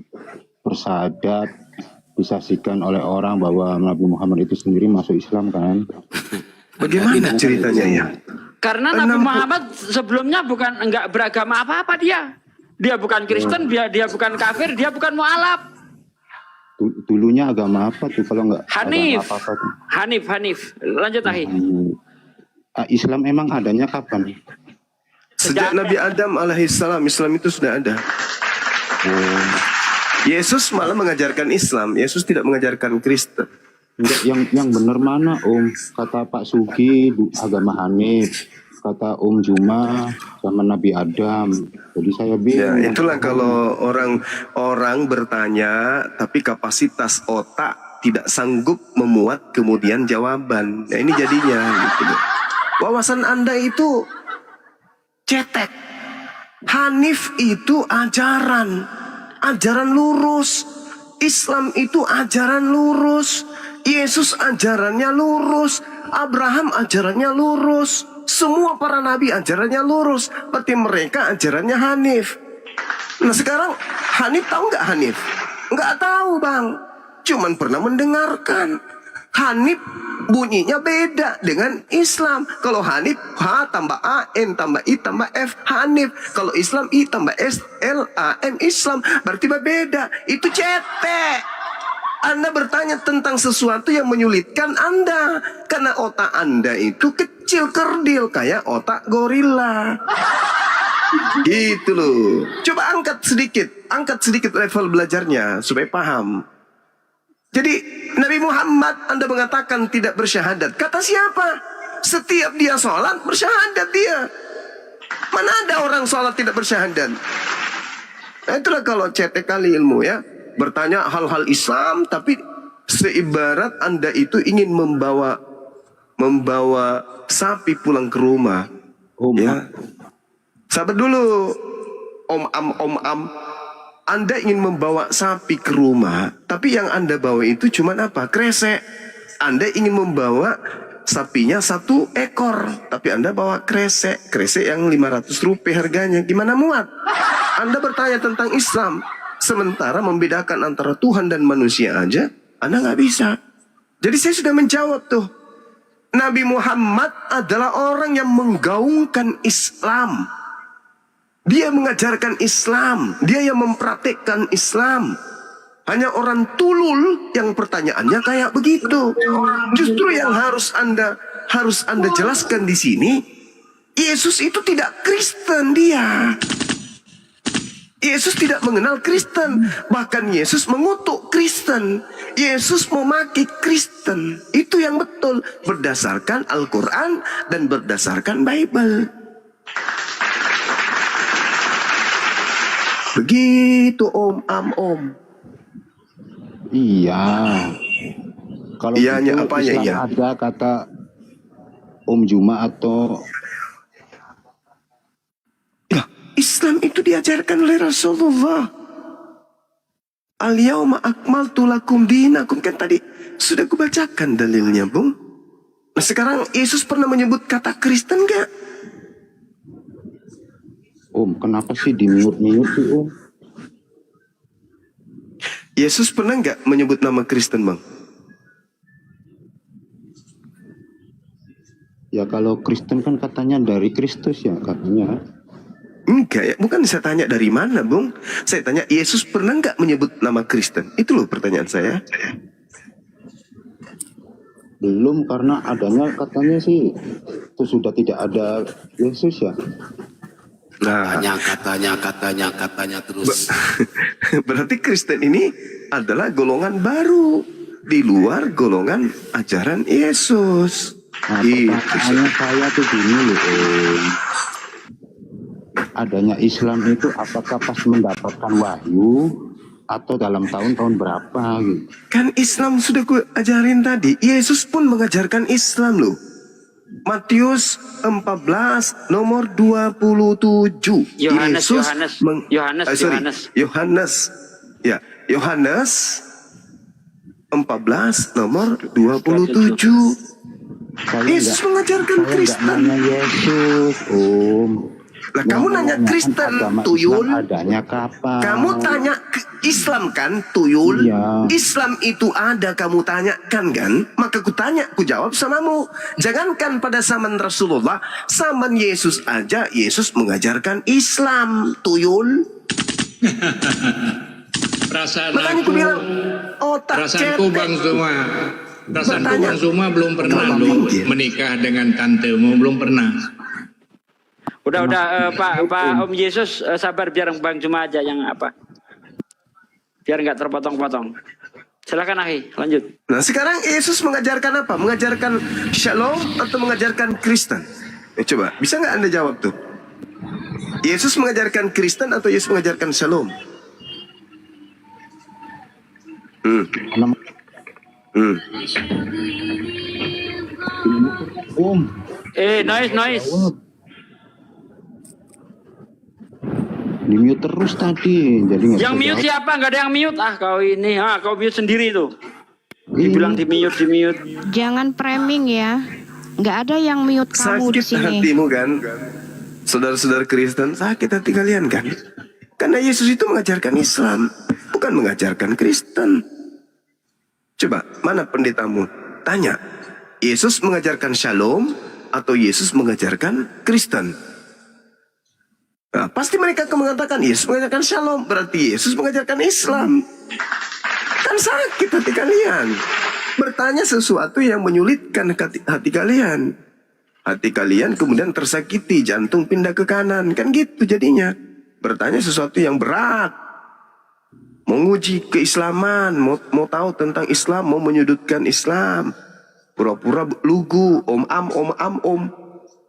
bersahadat, disaksikan oleh orang bahwa Nabi Muhammad itu sendiri masuk Islam kan. Bagaimana ceritanya ya? Karena Nabi Muhammad sebelumnya enggak beragama apa-apa dia. Dia bukan Kristen, dia bukan kafir, dia bukan mu'alaf. Dulunya agama apa tuh kalau enggak? Hanif. Apa tuh? Hanif. Lanjut Ahi. Islam emang adanya kapan? Sejak Nabi Adam alaihissalam Islam itu sudah ada. Yesus malah mengajarkan Islam. Yesus tidak mengajarkan Kristen. Enggak, yang benar mana Om? Kata Pak Sugi agama Hanif, kata Om Juma sama Nabi Adam. Jadi saya bingung. Ya, itulah kalau orang bertanya tapi kapasitas otak tidak sanggup memuat kemudian jawaban. Nah, ini jadinya gitu. Wawasan Anda itu cetek. Hanif itu ajaran lurus. Islam itu ajaran lurus. Yesus ajarannya lurus, Abraham ajarannya lurus, semua para nabi ajarannya lurus. Berarti mereka ajarannya Hanif. Nah sekarang Hanif tahu nggak Hanif? Nggak tahu bang, cuman pernah mendengarkan. Hanif bunyinya beda dengan Islam. Kalau Hanif H tambah A N tambah I tambah F Hanif. Kalau Islam I tambah S L A M Islam. Berarti berbeda. Itu cetek. Anda bertanya tentang sesuatu yang menyulitkan Anda. Karena otak Anda itu kecil kerdil kayak otak gorila. Gitu loh. Coba angkat sedikit level belajarnya supaya paham. Jadi Nabi Muhammad Anda mengatakan tidak bersyahadat. Kata siapa? Setiap dia sholat bersyahadat dia. Mana ada orang sholat tidak bersyahadat? Nah, itulah kalau cetek kali ilmu ya. Bertanya hal-hal Islam tapi seibarat Anda itu ingin membawa sapi pulang ke rumah. Ya. Sabar dulu. Om Am. Anda ingin membawa sapi ke rumah, tapi yang Anda bawa itu cuma apa? Kresek. Anda ingin membawa sapinya 1 ekor, tapi Anda bawa kresek. Kresek yang 500 rupiah harganya. Gimana muat? Anda bertanya tentang Islam, sementara membedakan antara Tuhan dan manusia aja, Anda nggak bisa. Jadi saya sudah menjawab tuh. Nabi Muhammad adalah orang yang menggaungkan Islam. Dia mengajarkan Islam, dia yang mempraktekkan Islam. Hanya orang tulul yang pertanyaannya kayak begitu. Justru yang harus Anda jelaskan di sini, Yesus itu tidak Kristen dia. Yesus tidak mengenal Kristen, bahkan Yesus mengutuk Kristen. Yesus memaki Kristen. Itu yang betul berdasarkan Al-Quran dan berdasarkan Bible. Begitu Om. Iya. Kalau iyanya itu apanya Islam iya? ada kata Om Juma atau ya, Islam itu diajarkan oleh Rasulullah. Al-yawma akmaltu lakum dinakum, kan tadi sudah kubacakan dalilnya, Bung. Nah, sekarang Yesus pernah menyebut kata Kristen enggak? Om, kenapa sih di-mute sih Om? Yesus pernah nggak menyebut nama Kristen, Bang? Ya kalau Kristen kan katanya dari Kristus ya katanya. Enggak ya, bukan saya tanya dari mana, Bung. Saya tanya Yesus pernah nggak menyebut nama Kristen? Itu loh pertanyaan saya. Belum, karena adanya katanya sih itu sudah tidak ada Yesus ya. Nah, katanya terus. Berarti Kristen ini adalah golongan baru di luar golongan ajaran Yesus. Nah, pertanyaannya saya tuh gini loh Om. Adanya Islam itu apakah pas mendapatkan wahyu atau dalam tahun-tahun berapa gitu? Kan Islam sudah gue ajarin tadi. Yesus pun mengajarkan Islam loh. Matius 14 nomor 27. Yohanes Ya, Yohanes 14 nomor 27. Yesus mengajarkan Kristen. Yesus, Om. Lah kamu nanya Kristen, tuyul. Adanya kapan? Kamu tanya Islam kan, tuyul. Iya. Islam itu ada, kamu tanyakan kan? Maka ku tanya, ku jawab samamu. Jangankan pada zaman Rasulullah, zaman Yesus aja, Yesus mengajarkan Islam, tuyul. Makanya ku bilang, otak perasaanku cetek. Bang Zuma belum pernah lu menikah dengan tantemu, belum pernah. Udah Pak Om Yesus sabar biar Bang Juma aja yang apa. Biar nggak terpotong-potong. Silakan Akhi, lanjut. Nah sekarang Yesus mengajarkan apa? Mengajarkan Shalom atau mengajarkan Kristen? Coba, bisa nggak Anda jawab tuh? Yesus mengajarkan Kristen atau Yesus mengajarkan Shalom? Noise. Di mute terus tadi, jadi nggak Yang bisa mute jawab. siapa? Nggak ada yang mute. Kau ini, kau mute sendiri tuh. Dibilang di mute. Jangan framing ya. Nggak ada yang mute kamu di Sakit sini. hatimu kan, saudara-saudara Kristen, sakit hati kalian kan? Karena Yesus itu mengajarkan Islam, bukan mengajarkan Kristen. Coba, mana pendetamu? Tanya, Yesus mengajarkan Shalom atau Yesus mengajarkan Kristen? Nah, pasti mereka akan mengatakan Yesus mengajarkan Shalom, berarti Yesus mengajarkan Islam. Kan sakit hati kalian. Bertanya sesuatu yang menyulitkan hati kalian. Hati kalian kemudian tersakiti, jantung pindah ke kanan. Kan gitu jadinya. Bertanya sesuatu yang berat. Menguji keislaman, mau tahu tentang Islam, mau menyudutkan Islam. Pura-pura lugu, om.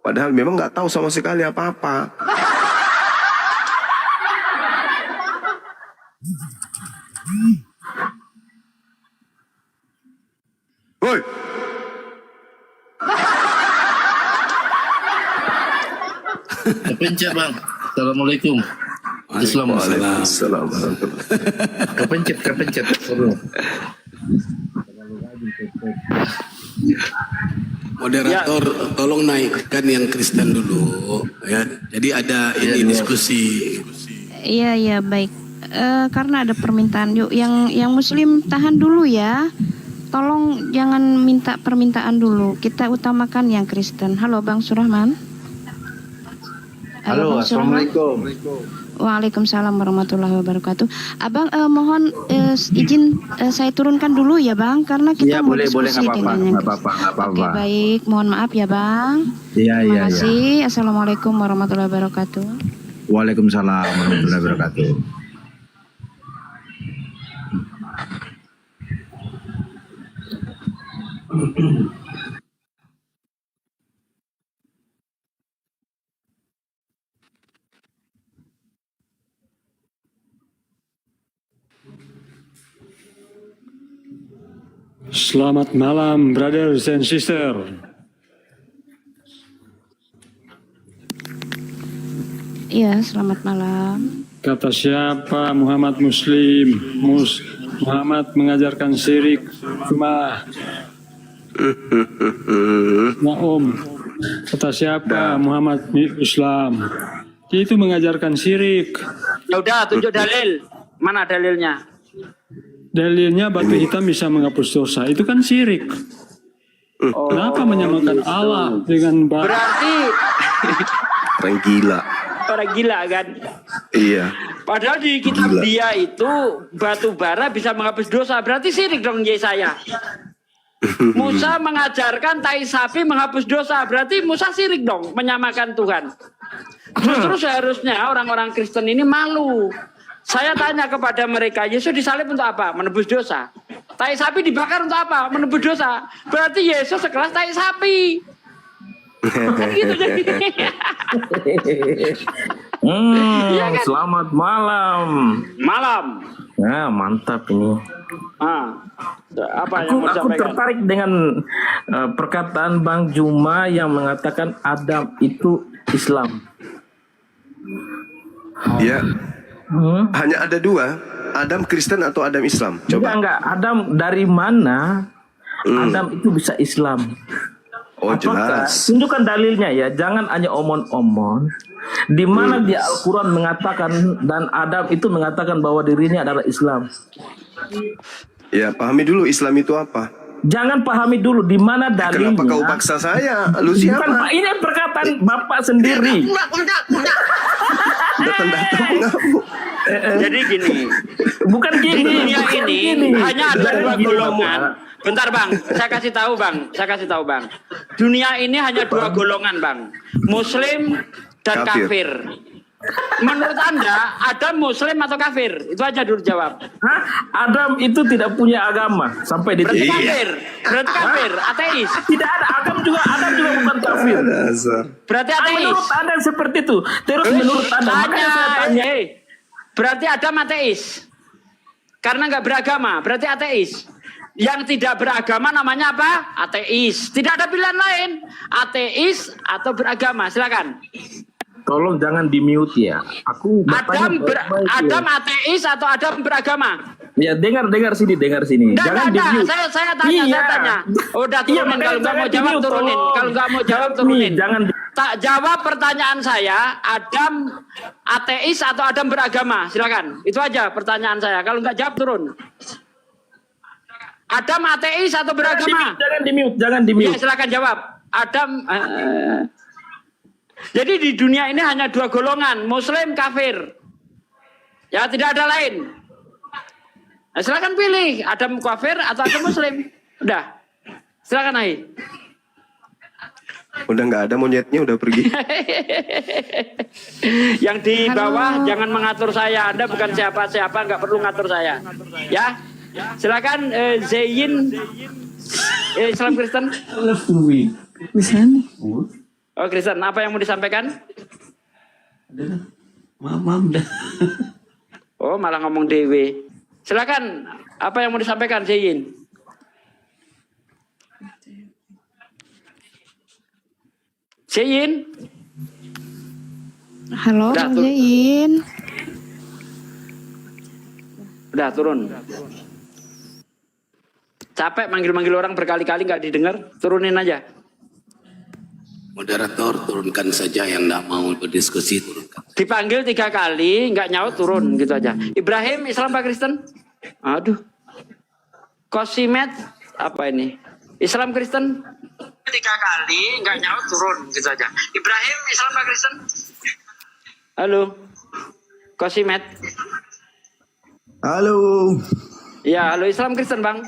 Padahal memang nggak tahu sama sekali apa-apa. Woi. Kepencet bang. Assalamualaikum. Waalaikumsalam. Kepencet. Moderator, tolong naikkan yang Kristen dulu, ya. Jadi ada ini diskusi. Iya baik. Karena ada permintaan yuk yang Muslim tahan dulu ya. Tolong jangan minta permintaan dulu. Kita utamakan yang Kristen. Halo Bang Surahman. Halo, Bang Surahman. assalamualaikum. Waalaikumsalam warahmatullahi wabarakatuh. Abang mohon izin saya turunkan dulu ya Bang, karena kita mau diskusi dengan yang Kristen. Oke baik, mohon maaf ya Bang. Terima kasih. Assalamualaikum warahmatullahi wabarakatuh. Waalaikumsalam warahmatullahi wabarakatuh. Selamat malam, brothers and sisters. Iya, selamat malam. Kata siapa Muhammad Muslim? Muhammad mengajarkan syirik. Cuma Om. Kata siapa Muhammad Islam? Dia itu mengajarkan syirik. Ya udah, tunjuk dalil. Mana dalilnya? Dalilnya batu hitam bisa menghapus dosa. Itu kan syirik. Kenapa menyamakan Allah dengan batu? Berarti orang gila. Orang gila kan? Iya. Padahal di kitab dia itu batu bara bisa menghapus dosa. Berarti syirik dong Yesaya. Musa mengajarkan tai sapi menghapus dosa. Berarti Musa syirik dong, menyamakan Tuhan. Justru seharusnya orang-orang Kristen ini malu. Saya tanya kepada mereka, Yesus disalib untuk apa? Menebus dosa. Tai sapi dibakar untuk apa? Menebus dosa. Berarti Yesus sekelas tai sapi. Kan gitu jadi. Ya kan? Selamat malam. Malam. Nah, mantap ini. Apa yang mau aku tertarik dengan perkataan Bang Juma yang mengatakan Adam itu Islam. Ya. Hanya ada dua, Adam Kristen atau Adam Islam. Coba. Enggak. Adam dari mana Adam itu bisa Islam? Oh, apakah, jelas. tunjukkan dalilnya ya, jangan hanya omong-omong. Di mana di Al-Quran mengatakan dan Adam itu mengatakan bahwa dirinya adalah Islam. Ya, pahami dulu Islam itu apa. Jangan pahami dulu di mana dalilnya. Kenapa kau paksa saya? Lu siapa? Bukan, Pak, ini perkataan Bapak sendiri. Datang-datang mengamuk. Jadi gini. Bukan gini. Di dunia ini hanya ada dua Gini, golongan. Bentar Bang, saya kasih tahu Bang. Dunia ini hanya dua golongan Bang. Muslim dan kafir. Menurut Anda, Adam Muslim atau kafir? Itu aja dulu jawab. Adam itu tidak punya agama sampai di Berarti kafir. Berarti kafir, ateis. Tidak ada, Adam juga bukan kafir. Berarti ateis. Menurut Anda seperti itu. Terus menurut Anda, makanya saya tanya. Berarti Adam ateis. Karena nggak beragama, berarti ateis. Yang tidak beragama namanya apa? Ateis. Tidak ada pilihan lain. Ateis atau beragama. Silakan. Tolong jangan di mute ya. Aku Adam ateis atau Adam beragama? Ya dengar sini. Jangan di mute. Saya tanya. Udah turunin, kalau nggak mau jawab turunin. Kalau nggak mau jawab turunin. Jangan Tak jawab pertanyaan saya, Adam ateis atau Adam beragama? Silakan. Itu aja pertanyaan saya. Kalau nggak jawab turun. Adam ateis atau beragama? Jangan di mute. Ya, silakan jawab. Adam. Jadi di dunia ini hanya dua golongan, Muslim, kafir. Ya, tidak ada lain. Nah, silakan pilih, Adam kafir atau Adam Muslim. Udah. Silakan Ai. Udah nggak ada monyetnya, udah pergi. Yang di bawah jangan mengatur saya. Anda bukan siapa-siapa, nggak perlu ngatur saya. Ya, silakan Zain, Islam Kristen. Oh Kristen, apa yang mau disampaikan? Mamam dah. Oh malah ngomong dewe. Silakan, apa yang mau disampaikan Zain? Zain. Halo, Udah, Bang Zain. Udah turun. Capek manggil-manggil orang berkali-kali nggak didengar, turunin aja. Moderator, turunkan saja yang tidak mau berdiskusi, turunkan. Dipanggil 3 kali, nggak nyaut turun gitu aja. Ibrahim, Islam apa Kristen? Aduh. Kosimet, apa ini? Islam Kristen? 3 kali, nggak nyaut turun gitu aja. Ibrahim, Islam apa Kristen? Halo. Kosimet. Halo. Ya, halo Islam Kristen Bang.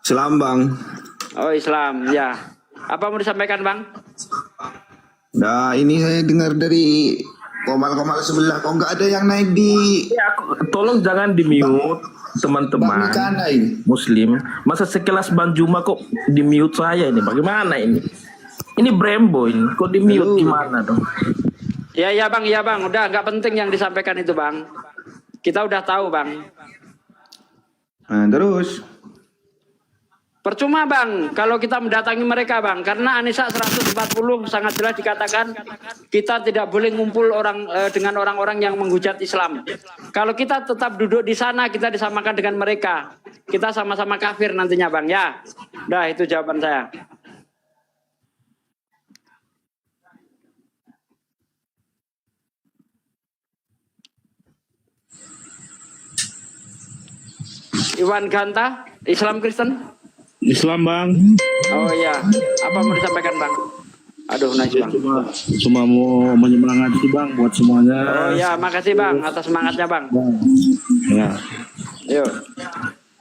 Islam Bang. Oh Islam, ya. Apa mau disampaikan Bang? Nah ini saya dengar dari komal-komal sebelah, kok nggak ada yang naik di... Ya, tolong jangan di mute teman-teman Muslim. Masa sekelas Bang Juma kok di mute saya ini? Bagaimana ini? Ini Brembo ini, kok di mute gimana dong? Ya Bang, udah nggak penting yang disampaikan itu Bang. Kita udah tahu Bang. Nah, terus? Percuma Bang, kalau kita mendatangi mereka Bang, karena An-Nisa 140 sangat jelas dikatakan kita tidak boleh ngumpul dengan orang-orang yang menghujat Islam. Kalau kita tetap duduk di sana, kita disamakan dengan mereka. Kita sama-sama kafir nantinya Bang ya. Udah itu jawaban saya. Iwan Ganta, Islam Kristen? Islam Bang. Oh iya, apa mau disampaikan Bang? Aduh, nice Bang. Cuma mau menyemangati Bang buat semuanya. Oh iya, makasih Bang atas semangatnya Bang. Ya. Yuk.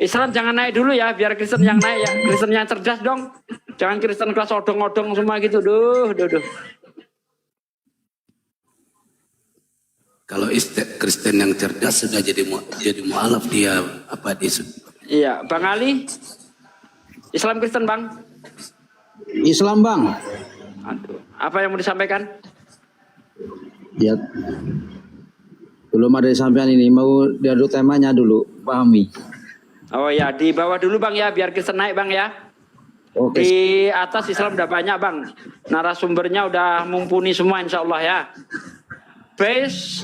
Islam jangan naik dulu ya, biar Kristen yang naik ya. Kristen yang cerdas dong. Jangan Kristen kelas odong-odong semua gitu. Duh. Kalau Kristen yang cerdas sudah jadi mualaf dia apa dia? Iya, Bang Ali. Islam Kristen Bang. Islam Bang. Aduh, apa yang mau disampaikan? Ya, belum ada disampaikan ini, mau diadu temanya dulu, pahami. Oh ya, di bawah dulu Bang ya, biar Kristen naik Bang ya. Oke. Di atas Islam udah banyak Bang. Narasumbernya udah mumpuni semua insya Allah ya. Base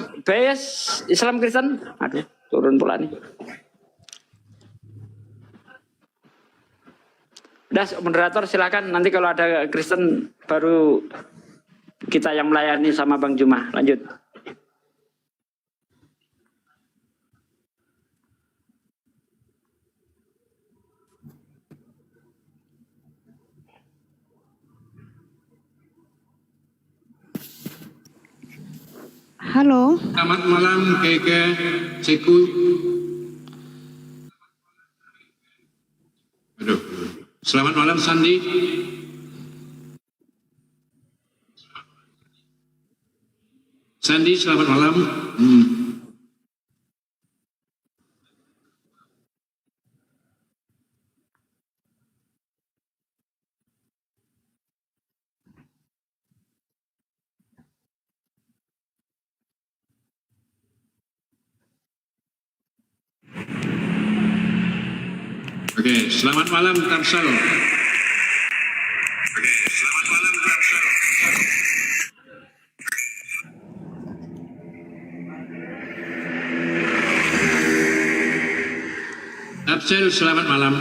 Islam Kristen. Aduh, turun pula nih. Udah, moderator silakan. Nanti kalau ada Kristen baru kita yang melayani sama Bang Juma. Lanjut. Halo. Selamat malam Keke Ceku. Aduh. Selamat malam Sandi. Sandi, selamat malam. Oke, selamat malam Tarsal. Tapsel, selamat malam.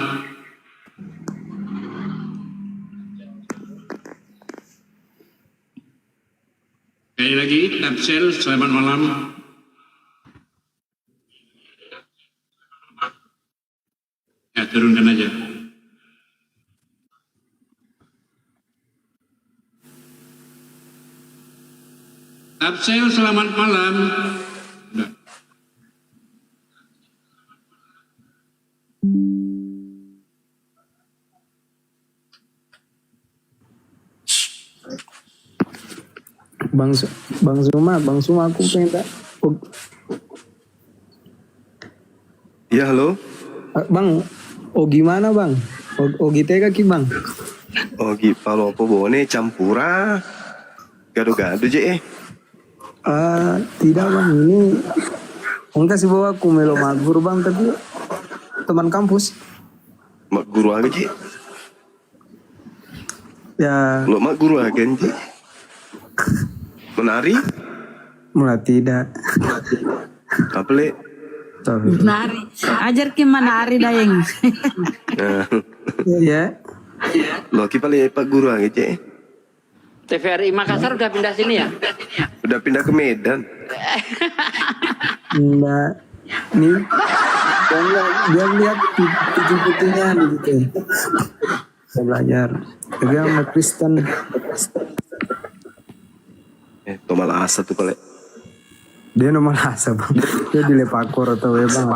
Sekali lagi, Tapsel, selamat malam. Ya, turunkan aja. Tapsel, selamat malam. Udah. Bang Suma aku pengen tak. Ya halo. Bang, gimana bang? Ogi tega ki bang? Ogi palo apa bone campura. Gado-gado je Tidak bang, ini enggak sih bawa aku melo mak guru bang, tapi teman kampus. Mak guru aja je. Ya. Lo mak guru aja je. Menari? Mulai tidak. Apa le? Menari. Ajar ki menari dayeng. Ya. Lo ki pale pak guru aja je. TVRI Makassar udah pindah sini ya? Udah pindah ke Medan. Enggak. Nih. Dia lihat putih-putihnya gitu. Saya belajar agama Kristen. Tomal asa tuh pale. Dia nomor asa bang. Dia di Lepakor atau ya bang.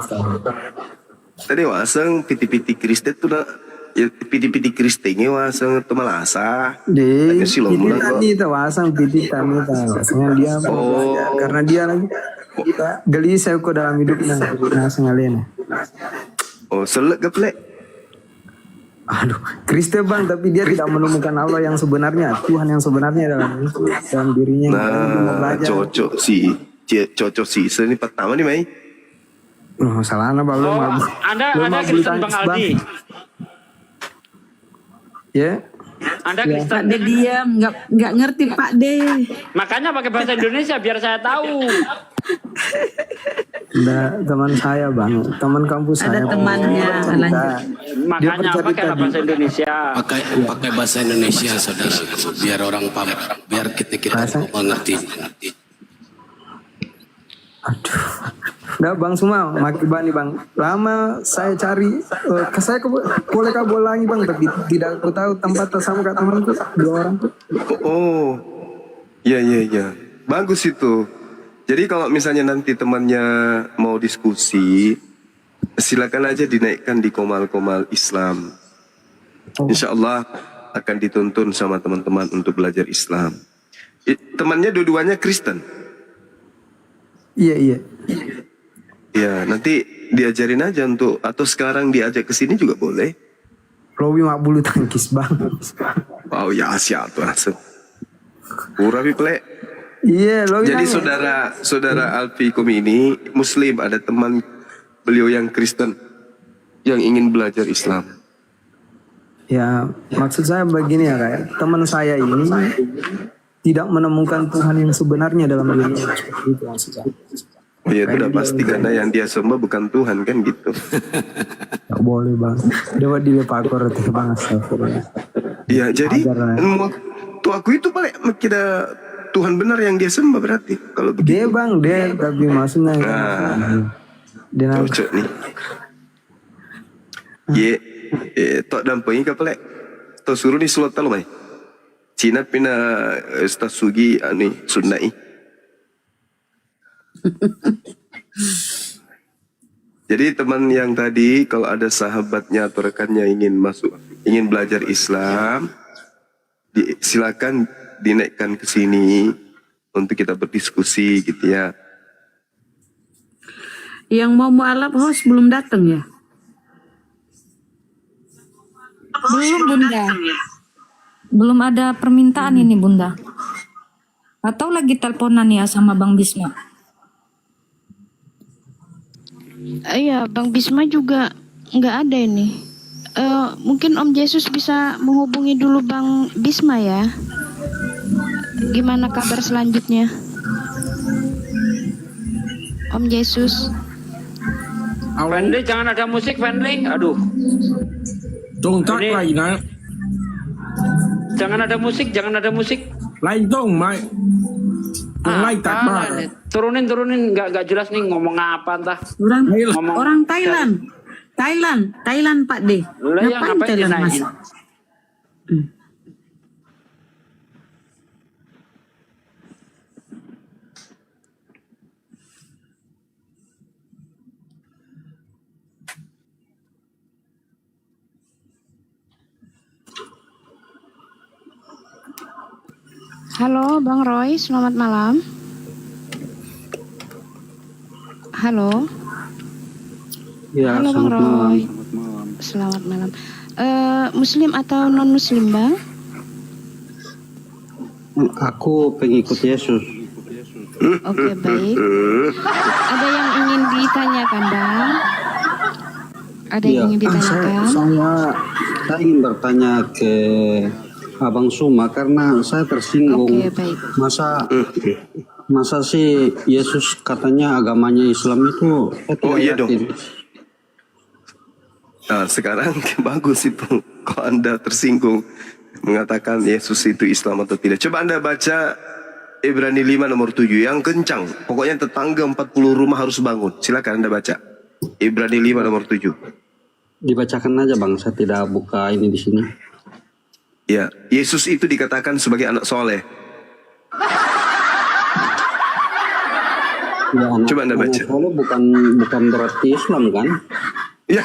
Tadi wasang piti-piti Kristen tuh nak. Ya piti-piti Kristennya wasang tomal asa. Di piti tadi itu wasang piti tadi wasangnya dia belajar. Karena dia lagi gelisah kok dalam hidupnya. Nah sengalena. Oh selek gak pale? Aduh, Kristen bang, tapi dia tidak menemukan Allah yang sebenarnya, Tuhan yang sebenarnya dalam dirinya. Nah, cocok sih, ini pertama nih Mai. Oh, salah bang. Anda Kristen Bang Aldi. Ya. Anda Kristen. Pak De diam, nggak ngerti Pak De. Makanya pakai bahasa Indonesia biar saya tahu. Ada teman saya bang, teman kampus saya. Ada temannya. Makanya pakai bahasa Indonesia. Pakai bahasa Indonesia saudaraku, biar orang paham, biar kita mengerti. Aduh, nggak bang semua maki bani bang. Lama saya cari, saya boleh lagi bang, tapi tidak aku tahu tempat sama kak temanku 2 orang. Oh, iya, bagus itu. Jadi kalau misalnya nanti temannya mau diskusi, silakan aja dinaikkan di komal-komal Islam. Insya Allah akan dituntun sama teman-teman untuk belajar Islam. Temannya dua-duanya Kristen. Iya. Ya, nanti diajarin aja untuk, atau sekarang diajak ke sini juga boleh. Lobi mak bulu tangkis bang. Wow, ya siap tuh langsung. Urabi plek. Iya, jadi saudara Alfi Komi ini Muslim, ada teman beliau yang Kristen yang ingin belajar Islam. Ya, maksud saya begini ya kayak teman saya ini tidak menemukan Tuhan yang sebenarnya dalam dirinya. Seperti itu maksud saya. Oh ya, itu udah pasti karena yang dia sembah bukan Tuhan kan gitu. Gak boleh bang. Dewa di Lepakor itu bang, astagfirullah. Iya, jadi tuh aku itu paling kira Tuhan benar yang dia sembah berarti kalau begitu. Dia bang, dia tapi maksudnya. Cocok nih. Tok dampingi kapal to suruh ni sulat talo mai. Cina pina stasugi ani sunnai. Jadi teman yang tadi kalau ada sahabatnya atau rekannya ingin belajar Islam, silakan dinaikkan ke sini untuk kita berdiskusi gitu ya. Yang mau mualaf host belum datang ya? Belum Bunda. Belum ada permintaan ini Bunda. Atau lagi teleponan ya sama Bang Bisma? Iya, Bang Bisma juga nggak ada ini. Mungkin Om Yesus bisa menghubungi dulu Bang Bisma ya. Gimana kabar selanjutnya? Om Yesus. Friendly, jangan ada musik, friendly. Aduh. Dong tak Ini- lain na. Jangan ada musik, jangan ada musik. Lain dong, Mai. Lain tak Ah, apa. turunin, nggak jelas nih ngomong apa entah. Orang Thailand. Thailand Pak D. Lah ya, Ngapain ngapain Thailand Mas? dinaikin? Halo Bang Roy, selamat malam. Halo. Ya, Halo Bang selamat malam. Roy. Selamat malam. Muslim atau non Muslim Bang? Aku pengikut Yesus. Oke baik. Ada yang ingin ditanyakan Bang? Ada yang ingin ditanyakan? Saya ingin bertanya ke Abang Suma karena saya tersinggung. Oke baik. Masa sih Yesus katanya agamanya Islam itu? Saya tidak iya dong. yakin. Nah, sekarang bagus itu kalau Anda tersinggung mengatakan Yesus itu Islam atau tidak. Coba Anda baca Ibrani 5 nomor 7 yang kencang. Pokoknya tetangga 40 rumah harus bangun. Silakan Anda baca. Ibrani 5 nomor 7. Dibacakan aja Bang, saya tidak buka ini di sini. Ya, Yesus itu dikatakan sebagai anak soleh. Ya, Coba Anda baca. Soleh bukan berarti Islam kan? Ya.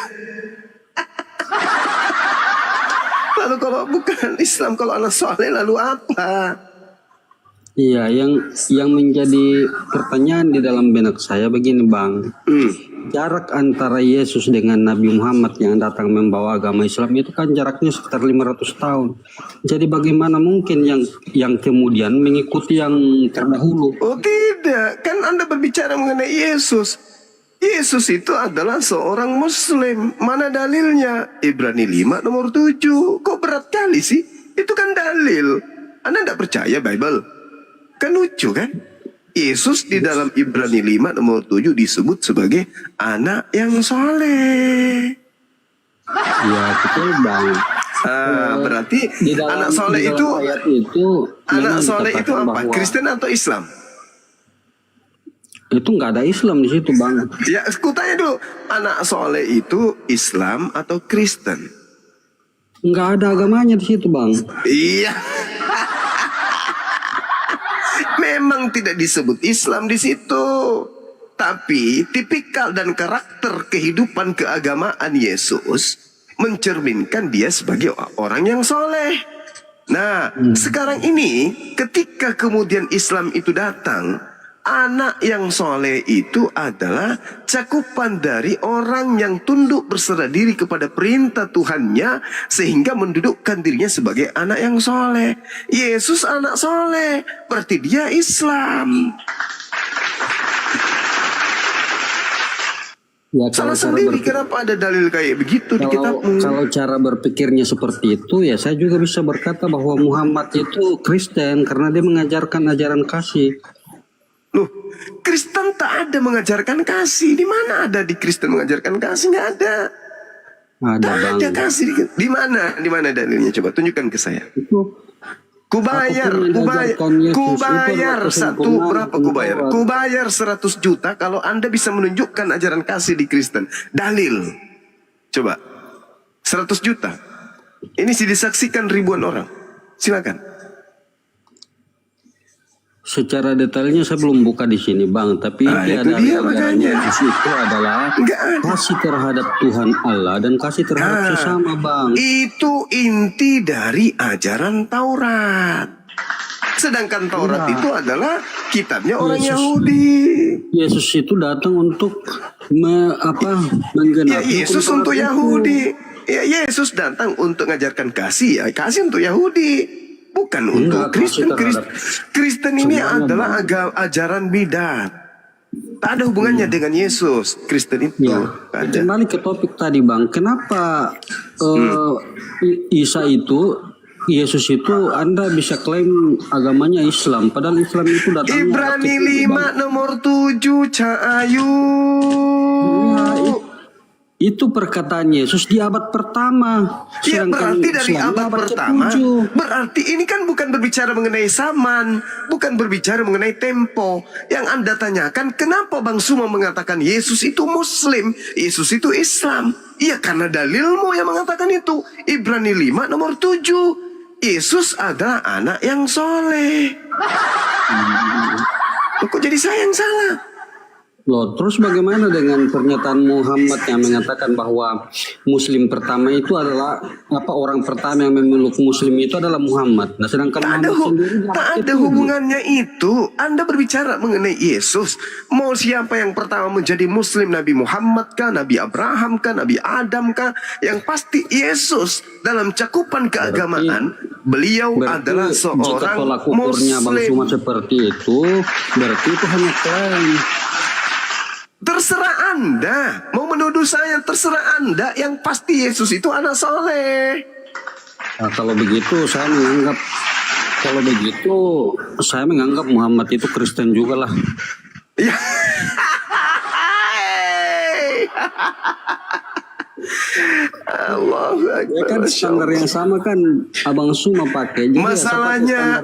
Lalu kalau bukan Islam, kalau anak soleh lalu apa? Iya, yang menjadi pertanyaan di dalam benak saya begini Bang. Jarak antara Yesus dengan Nabi Muhammad yang datang membawa agama Islam itu kan jaraknya sekitar 500 tahun. Jadi bagaimana mungkin yang kemudian mengikuti yang terdahulu? Oh tidak, kan Anda berbicara mengenai Yesus. Yesus itu adalah seorang Muslim. Mana dalilnya? Ibrani 5 nomor 7. Kok berat kali sih? Itu kan dalil. Anda tidak percaya Bible? Kan lucu kan? Yesus di dalam Ibrani 5 nomor 7 disebut sebagai anak yang soleh. Ya betul Bang. Berarti Di dalam- anak soleh di dalam itu ayat itu anak memang soleh itu dikatakan apa? bahwa Kristen atau Islam? Itu nggak ada Islam di situ Bang. Ya, aku tanya dulu, anak soleh itu Islam atau Kristen? Nggak ada agamanya di situ Bang. Iya. Memang tidak disebut Islam di situ. Tapi tipikal dan karakter kehidupan keagamaan Yesus mencerminkan dia sebagai orang yang soleh. Nah, sekarang ini ketika kemudian Islam itu datang, anak yang soleh itu adalah cakupan dari orang yang tunduk berserah diri kepada perintah Tuhannya sehingga mendudukkan dirinya sebagai anak yang soleh. Yesus anak soleh, berarti dia Islam. Ya, Salah kalau cara sendiri, kenapa ada dalil kayak begitu di kitabmu? Kalau cara berpikirnya seperti itu, ya saya juga bisa berkata bahwa Muhammad itu Kristen karena dia mengajarkan ajaran kasih. Loh, Kristen tak ada mengajarkan kasih. Di mana ada di Kristen mengajarkan kasih? Nggak ada. Ada Tak Bang. ada kasih. Di mana? Di mana dalilnya? Coba tunjukkan ke saya. Kubayar satu berapa kubayar? Kubayar 100 juta kalau Anda bisa menunjukkan ajaran kasih di Kristen. Dalil. Coba. 100 juta. Ini sih disaksikan ribuan orang. Silakan. Secara detailnya saya belum buka di sini Bang, tapi itu dia makanya. itu adalah kasih terhadap Tuhan Allah dan kasih terhadap sesama Bang. Itu inti dari ajaran Taurat. Sedangkan Taurat itu adalah kitabnya orang Yahudi. Yesus itu datang untuk menggenapi. Ya, Yesus untuk Yahudi. Ya, Yesus datang untuk mengajarkan kasih. Ya, kasih untuk Yahudi. Bukan untuk Kristen. Kristen ini adalah ajaran bidat. Tak ada hubungannya dengan Yesus. Kristen itu. Kembali ke topik tadi Bang, kenapa Yesus itu Anda bisa klaim agamanya Islam, padahal Islam itu datangnya Ibrani 5 nomor 7 Cahayu. Itu perkataan Yesus di abad pertama. Ya berarti dari abad pertama. ke-7. Berarti ini kan bukan berbicara mengenai zaman, bukan berbicara mengenai tempo. Yang Anda tanyakan, kenapa Bang Suma mengatakan Yesus itu Muslim, Yesus itu Islam? Iya, karena dalilmu yang mengatakan itu. Ibrani 5 nomor 7. Yesus adalah anak yang soleh. Kok jadi saya yang salah? Loh, terus bagaimana dengan pernyataan Muhammad yang mengatakan bahwa Muslim pertama itu adalah orang pertama yang memeluk Muslim itu adalah Muhammad. Nah, sedangkan Tak ada hubungannya itu. Anda berbicara mengenai Yesus. Mau siapa yang pertama menjadi Muslim? Nabi Muhammad kah? Nabi Abraham kah? Nabi Adam kah? Yang pasti Yesus dalam cakupan keagamaan, beliau adalah seorang jika tolak ukurnya Bang Muslim. Suma seperti itu, berarti itu hanya klaim. Terserah Anda. Mau menuduh saya, terserah Anda. Yang pasti Yesus itu anak soleh. Nah, kalau begitu saya menganggap Muhammad itu Kristen juga lah. Ya. Allah, ya kan standar yang sama kan Abang Suma pakai. Jadi masalahnya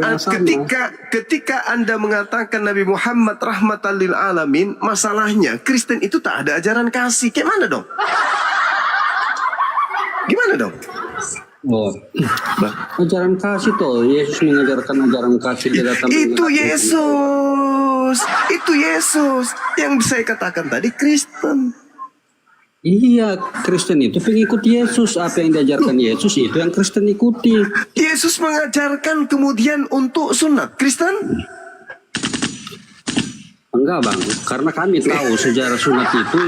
ketika Anda mengatakan Nabi Muhammad rahmatan lil alamin, masalahnya Kristen itu tak ada ajaran kasih. Kayak mana dong? Gimana dong? Oh, ajaran kasih tuh Yesus mengajarkan ajaran kasih di dalam itu Yesus yang saya katakan tadi Kristen. Iya, Kristen itu pengikut Yesus. Apa yang diajarkan Yesus itu yang Kristen ikuti. Yesus mengajarkan kemudian untuk sunat Kristen? Enggak Bang, karena kami tahu sejarah sunat itu.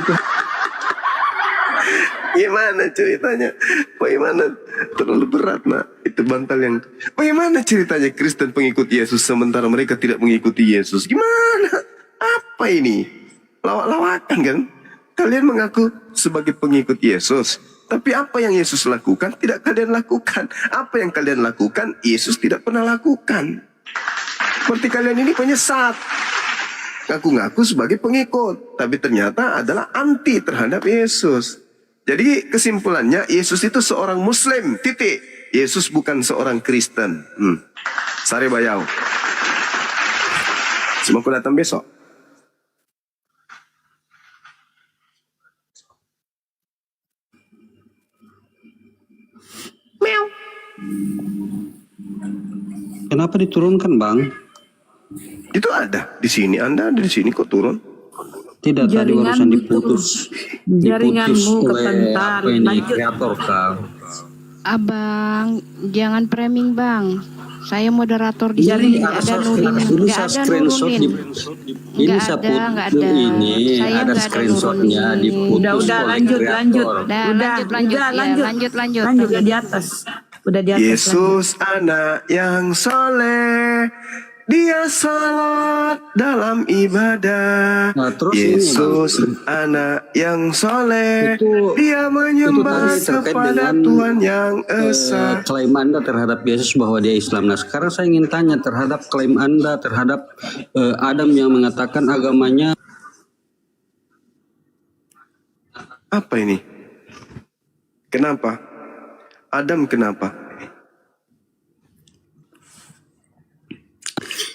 Gimana ceritanya? Bagaimana? Terlalu berat nak. Itu bantal yang. Bagaimana ceritanya Kristen pengikut Yesus sementara mereka tidak mengikuti Yesus? Gimana? Apa ini? Lawak-lawakan kan? Kalian mengaku sebagai pengikut Yesus, tapi apa yang Yesus lakukan tidak kalian lakukan. Apa yang kalian lakukan Yesus tidak pernah lakukan. Seperti kalian ini penyesat, ngaku-ngaku sebagai pengikut, tapi ternyata adalah anti terhadap Yesus. Jadi kesimpulannya Yesus itu seorang Muslim, titik. Yesus bukan seorang Kristen. Sare bayau. Semoga datang besok. Kenapa diturunkan Bang? Itu ada di sini, Anda ada di sini kok turun? Tidak, tadi barusan diputus. Jaringanmu oleh kebentar. apa ini, Lanjut. kreator Kak. Abang, jangan framing Bang. Saya moderator di sini, nggak ada nurin, Ini nggak saya ada screenshot nurunin. ini Nggak saya ada, nggak put ada. ini Saya ada nggak ada screenshotnya nurunin. diputus Udah, oleh lanjut. kreator. Udah, lanjut, ya, lanjut. Lanjut di atas. Udah di atas. Yesus anak yang soleh, dia salat dalam ibadah. Nah, terus Yesus ini, anak yang soleh, dia itu menyembah tadi terkait kepada dengan Tuhan yang esa. klaim Anda terhadap Yesus bahwa dia Islam. Nah sekarang saya ingin tanya terhadap klaim Anda terhadap Adam yang mengatakan agamanya. Apa ini? Kenapa? Adam kenapa?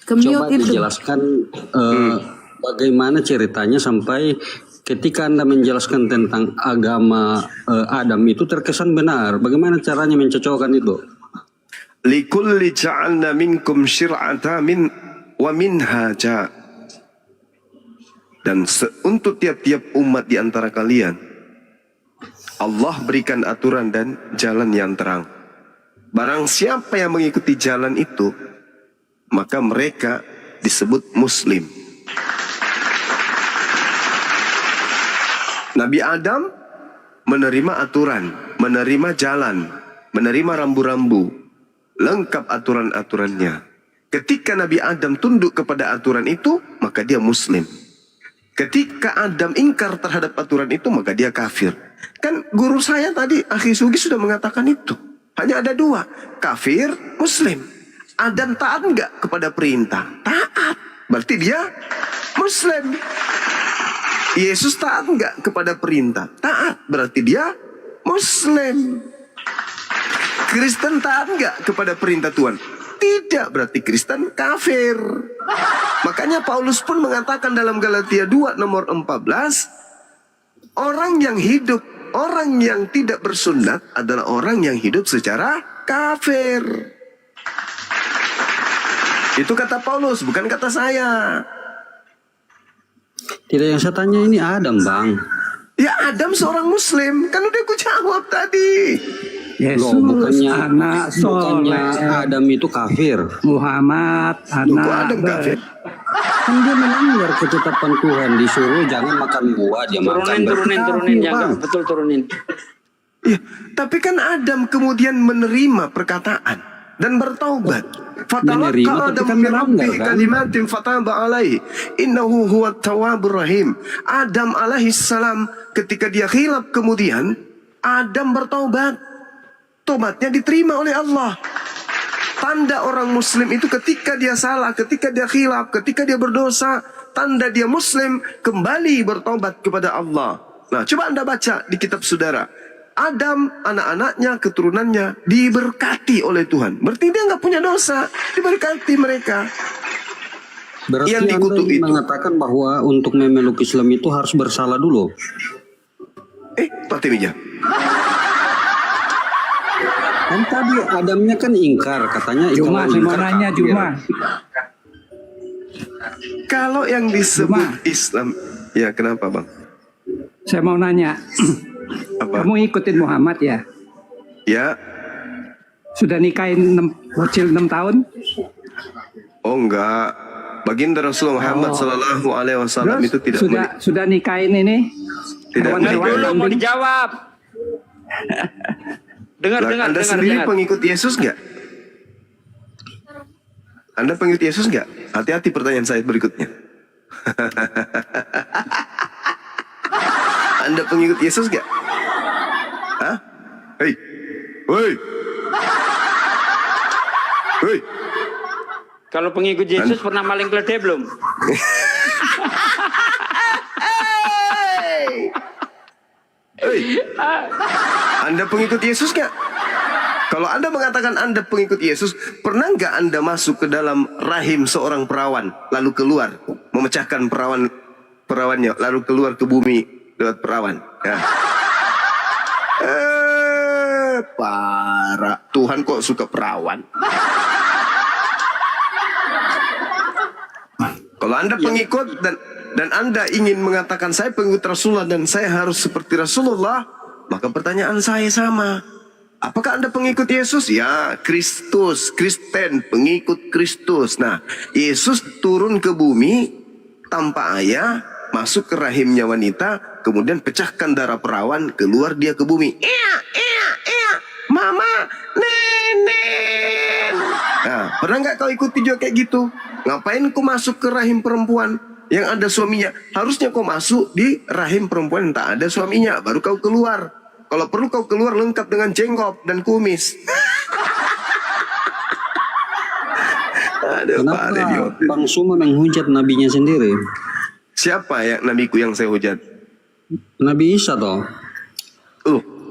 Coba dijelaskan bagaimana ceritanya sampai ketika Anda menjelaskan tentang agama Adam itu terkesan benar. Bagaimana caranya mencocokkan itu? Likulli ja'alna minkum syir'ata wa minhaja. Dan untuk tiap-tiap umat di antara kalian, Allah berikan aturan dan jalan yang terang. Barang siapa yang mengikuti jalan itu, maka mereka disebut Muslim. Nabi Adam menerima aturan, menerima jalan, menerima rambu-rambu, lengkap aturan-aturannya. Ketika Nabi Adam tunduk kepada aturan itu, maka dia Muslim. Ketika Adam ingkar terhadap aturan itu, maka dia kafir. Kan guru saya tadi, Akhi Sugi sudah mengatakan itu. Hanya ada dua, kafir, Muslim. Adam taat enggak kepada perintah? Taat. Berarti dia Muslim. Yesus taat nggak kepada perintah? Taat, berarti dia Muslim. Kristen taat nggak kepada perintah Tuhan? Tidak, berarti Kristen kafir. Makanya Paulus pun mengatakan dalam Galatia 2 nomor 14, orang yang hidup, orang yang tidak bersunat adalah orang yang hidup secara kafir. Itu kata Paulus, bukan kata saya. Tidak, yang saya tanya ini Adam, Bang. Ya Adam seorang Muslim, kan udah aku jawab tadi. Yesus, bukannya Adam itu kafir. Muhammad, Adam kafir. Kan dia melanggar ketetapan Tuhan, disuruh jangan makan buah, dia makan. Turunin, jangan betul turunin. Ya, tapi kan Adam kemudian menerima perkataan dan bertaubat. Menerima, tapi kan melanggar, kan? Kalimatin fataba alaihi innahu huwat tawwabur rahim. Adam alaihi salam ketika dia khilaf kemudian Adam bertaubat. Tobatnya diterima oleh Allah. Tanda orang Muslim itu ketika dia salah, ketika dia khilaf, ketika dia berdosa, tanda dia Muslim kembali bertobat kepada Allah. Nah, coba Anda baca di kitab saudara. Adam, anak-anaknya, keturunannya diberkati oleh Tuhan. Berarti dia nggak punya dosa, diberkati mereka. Berarti yang dikutuk Anda itu mengatakan bahwa untuk memeluk Islam itu harus bersalah dulu. Pak Timija. Kan tadi Adamnya kan ingkar, katanya Juma, saya mau nanya Juma. Kalau yang disebut Islam, ya kenapa Bang? Saya mau nanya. Apa? Kamu ikutin Muhammad ya? Ya. Sudah nikahin bocil 6 tahun? Oh enggak. Baginda Rasulullah Muhammad Sallallahu Alaihi Wasallam itu tidak sudah nikahin ini? Tidak Dulu mau dijawab. Dengar. Anda sendiri pengikut Yesus nggak? Anda pengikut Yesus nggak? Hati-hati pertanyaan saya berikutnya. Anda pengikut Yesus nggak? Hah? Hei, woi, woi. Kalau pengikut Yesus pernah maling keledai belum? Hei, Anda pengikut Yesus nggak? Kalau Anda mengatakan Anda pengikut Yesus, pernah nggak Anda masuk ke dalam rahim seorang perawan, lalu keluar, memecahkan perawannya, lalu keluar ke bumi lewat perawan? Ya. Parah. Tuhan kok suka perawan? Kalau Anda pengikut dan Anda ingin mengatakan saya pengikut Rasulullah dan saya harus seperti Rasulullah, maka pertanyaan saya sama. Apakah Anda pengikut Yesus? Ya, Kristus, Kristen, pengikut Kristus. Nah, Yesus turun ke bumi tanpa ayah, masuk ke rahimnya wanita, kemudian pecahkan darah perawan, keluar dia ke bumi. Iya, mama, nenek. Nah, pernah nggak kau ikuti juga kayak gitu? Ngapain kau masuk ke rahim perempuan yang ada suaminya? Harusnya kau masuk di rahim perempuan yang tak ada suaminya, baru kau keluar. Kalau perlu kau keluar lengkap dengan jenggot dan kumis. Kenapa Bang Suma menghujat nabinya sendiri? Siapa ya nabiku yang saya hujat? Nabi Isa toh.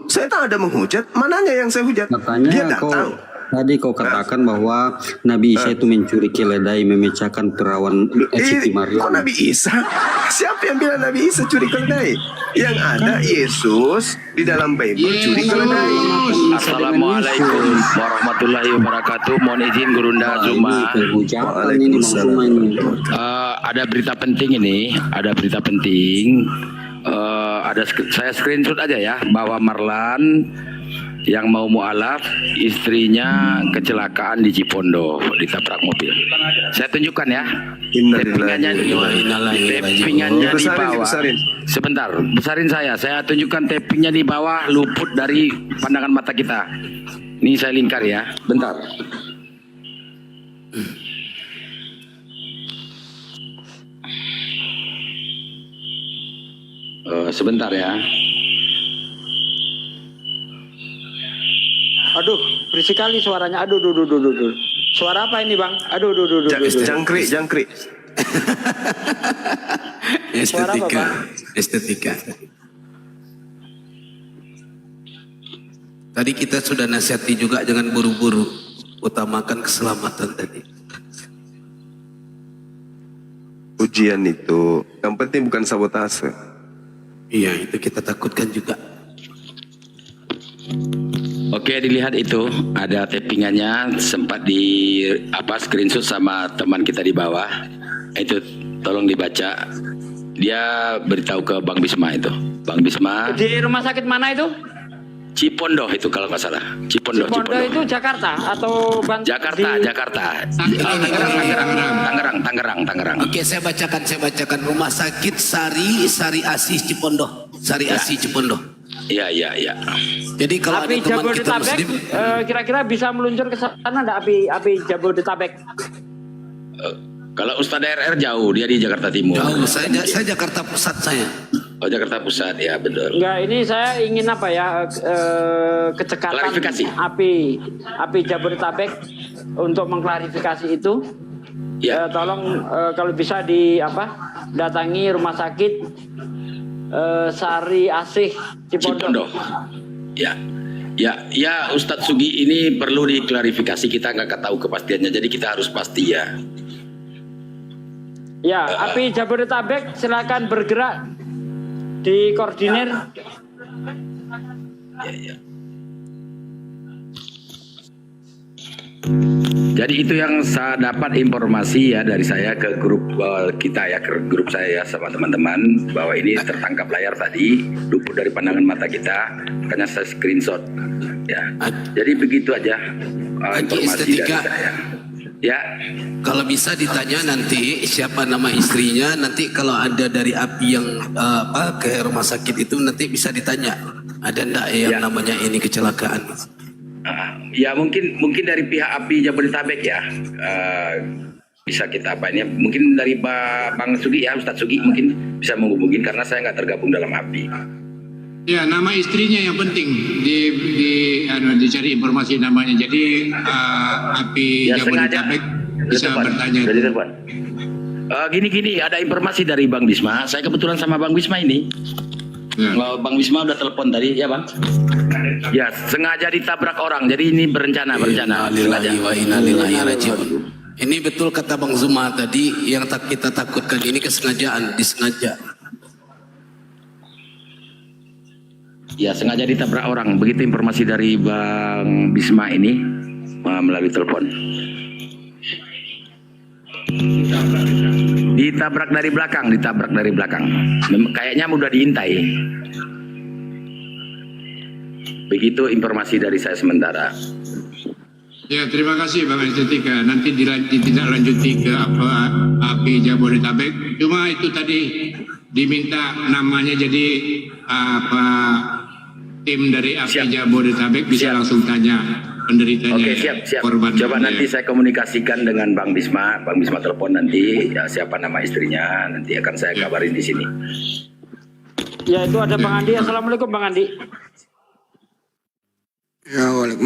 Saya tak ada menghujat. Mananya yang saya hujat? Katanya dia datang. Tadi kau katakan bahwa Nabi Isa itu mencuri keledai, memecahkan perawan Siti Maryam. Kok Nabi Isa? Siapa yang bilang Nabi Isa curi keledai? Yang ada Yesus di dalam Bible curi keledai. Assalamualaikum warahmatullahi wabarakatuh. Mohon izin Gurunda Zuma. Ada berita penting ini. Ada berita penting. Saya screenshot aja ya bahwa Marlan yang mau mualaf, istrinya kecelakaan di Cipondo, ditabrak mobil. Saya tunjukkan ya. Tappingannya di bawah. Sebentar, besarin saya tunjukkan tappingnya di bawah, luput dari pandangan mata kita. Ini saya lingkar ya, bentar. Sebentar ya. Aduh, berisik kali suaranya. Aduh. Suara apa ini, Bang? Aduh. Jangkrik. Suara apa, Bang? Estetika. Tadi kita sudah nasihati juga jangan buru-buru, utamakan keselamatan tadi. Ujian itu yang penting bukan sabotase. Iya, itu kita takutkan juga. Oke, dilihat itu ada tappingannya sempat di screenshot sama teman kita di bawah. Itu tolong dibaca. Dia beritahu ke Bang Bisma itu. Bang Bisma. Di rumah sakit mana itu? Cipondoh itu kalau nggak salah. Cipondoh itu Jakarta atau Jakarta. Tangerang. Oke, saya bacakan Rumah Sakit Sari Asih Cipondoh. Asih Cipondoh. Iya. Jadi kalau ada api teman kita Jabodetabek, muslim, kira-kira bisa meluncur ke sana enggak api Jabodetabek? Kalau Ustadz RR jauh, dia di Jakarta Timur. jauh. Saya Jakarta Pusat saya. Oh, Jakarta Pusat, ya betul. Enggak, ini saya ingin kecekatan Klarifikasi. api Jabodetabek untuk mengklarifikasi itu. Ya. Tolong kalau bisa datangi rumah sakit Sari Asih Cipondoh. Ya, Ustadz Sugi ini perlu diklarifikasi, kita nggak tahu kepastiannya, jadi kita harus pasti ya. Ya, api Jabodetabek silakan bergerak dikoordinir. Ya. Jadi itu yang saya dapat informasi ya dari saya ke grup kita ya, ke grup saya ya sama teman-teman, bahwa ini tertangkap layar tadi, luput dari pandangan mata kita, makanya saya screenshot ya. Jadi begitu aja informasi dari saya. Ya, kalau bisa ditanya nanti siapa nama istrinya, nanti kalau ada dari api yang ke rumah sakit itu nanti bisa ditanya, ada ndak yang namanya ini kecelakaan. Ya mungkin dari pihak api Jabodetabek ya, bisa kita mungkin dari Bang Sugi ya, Ustadz Sugi mungkin bisa menghubungin karena saya nggak tergabung dalam api. Ya, nama istrinya yang penting dicari informasi namanya. Jadi api Jabodetabek bisa bertanya. Gini, ada informasi dari Bang Bisma. Saya kebetulan sama Bang Bisma ini. Ya. Bang Bisma udah telepon tadi, ya Bang? Ya, sengaja ditabrak orang. Jadi ini berencana. Ini betul kata Bang Zuma tadi, yang kita takutkan ini disengaja. Ya, sengaja ditabrak orang. Begitu informasi dari Bang Bisma ini melalui telepon. Ditabrak dari belakang. Kayaknya mudah diintai. Begitu informasi dari saya sementara. Ya, terima kasih Bang Estetika. Nanti ditindaklanjuti ke api Jabodetabek. Cuma itu tadi diminta namanya, jadi tim dari api Jabodetabek bisa langsung tanya penderitanya. Oke, siap. Coba nanti saya komunikasikan dengan Bang Bisma. Bang Bisma telepon nanti ya, siapa nama istrinya, nanti akan saya kabarin di sini. Ya, itu ada Bang Andi. Assalamualaikum Bang Andi. Ya, waalaikumsalam.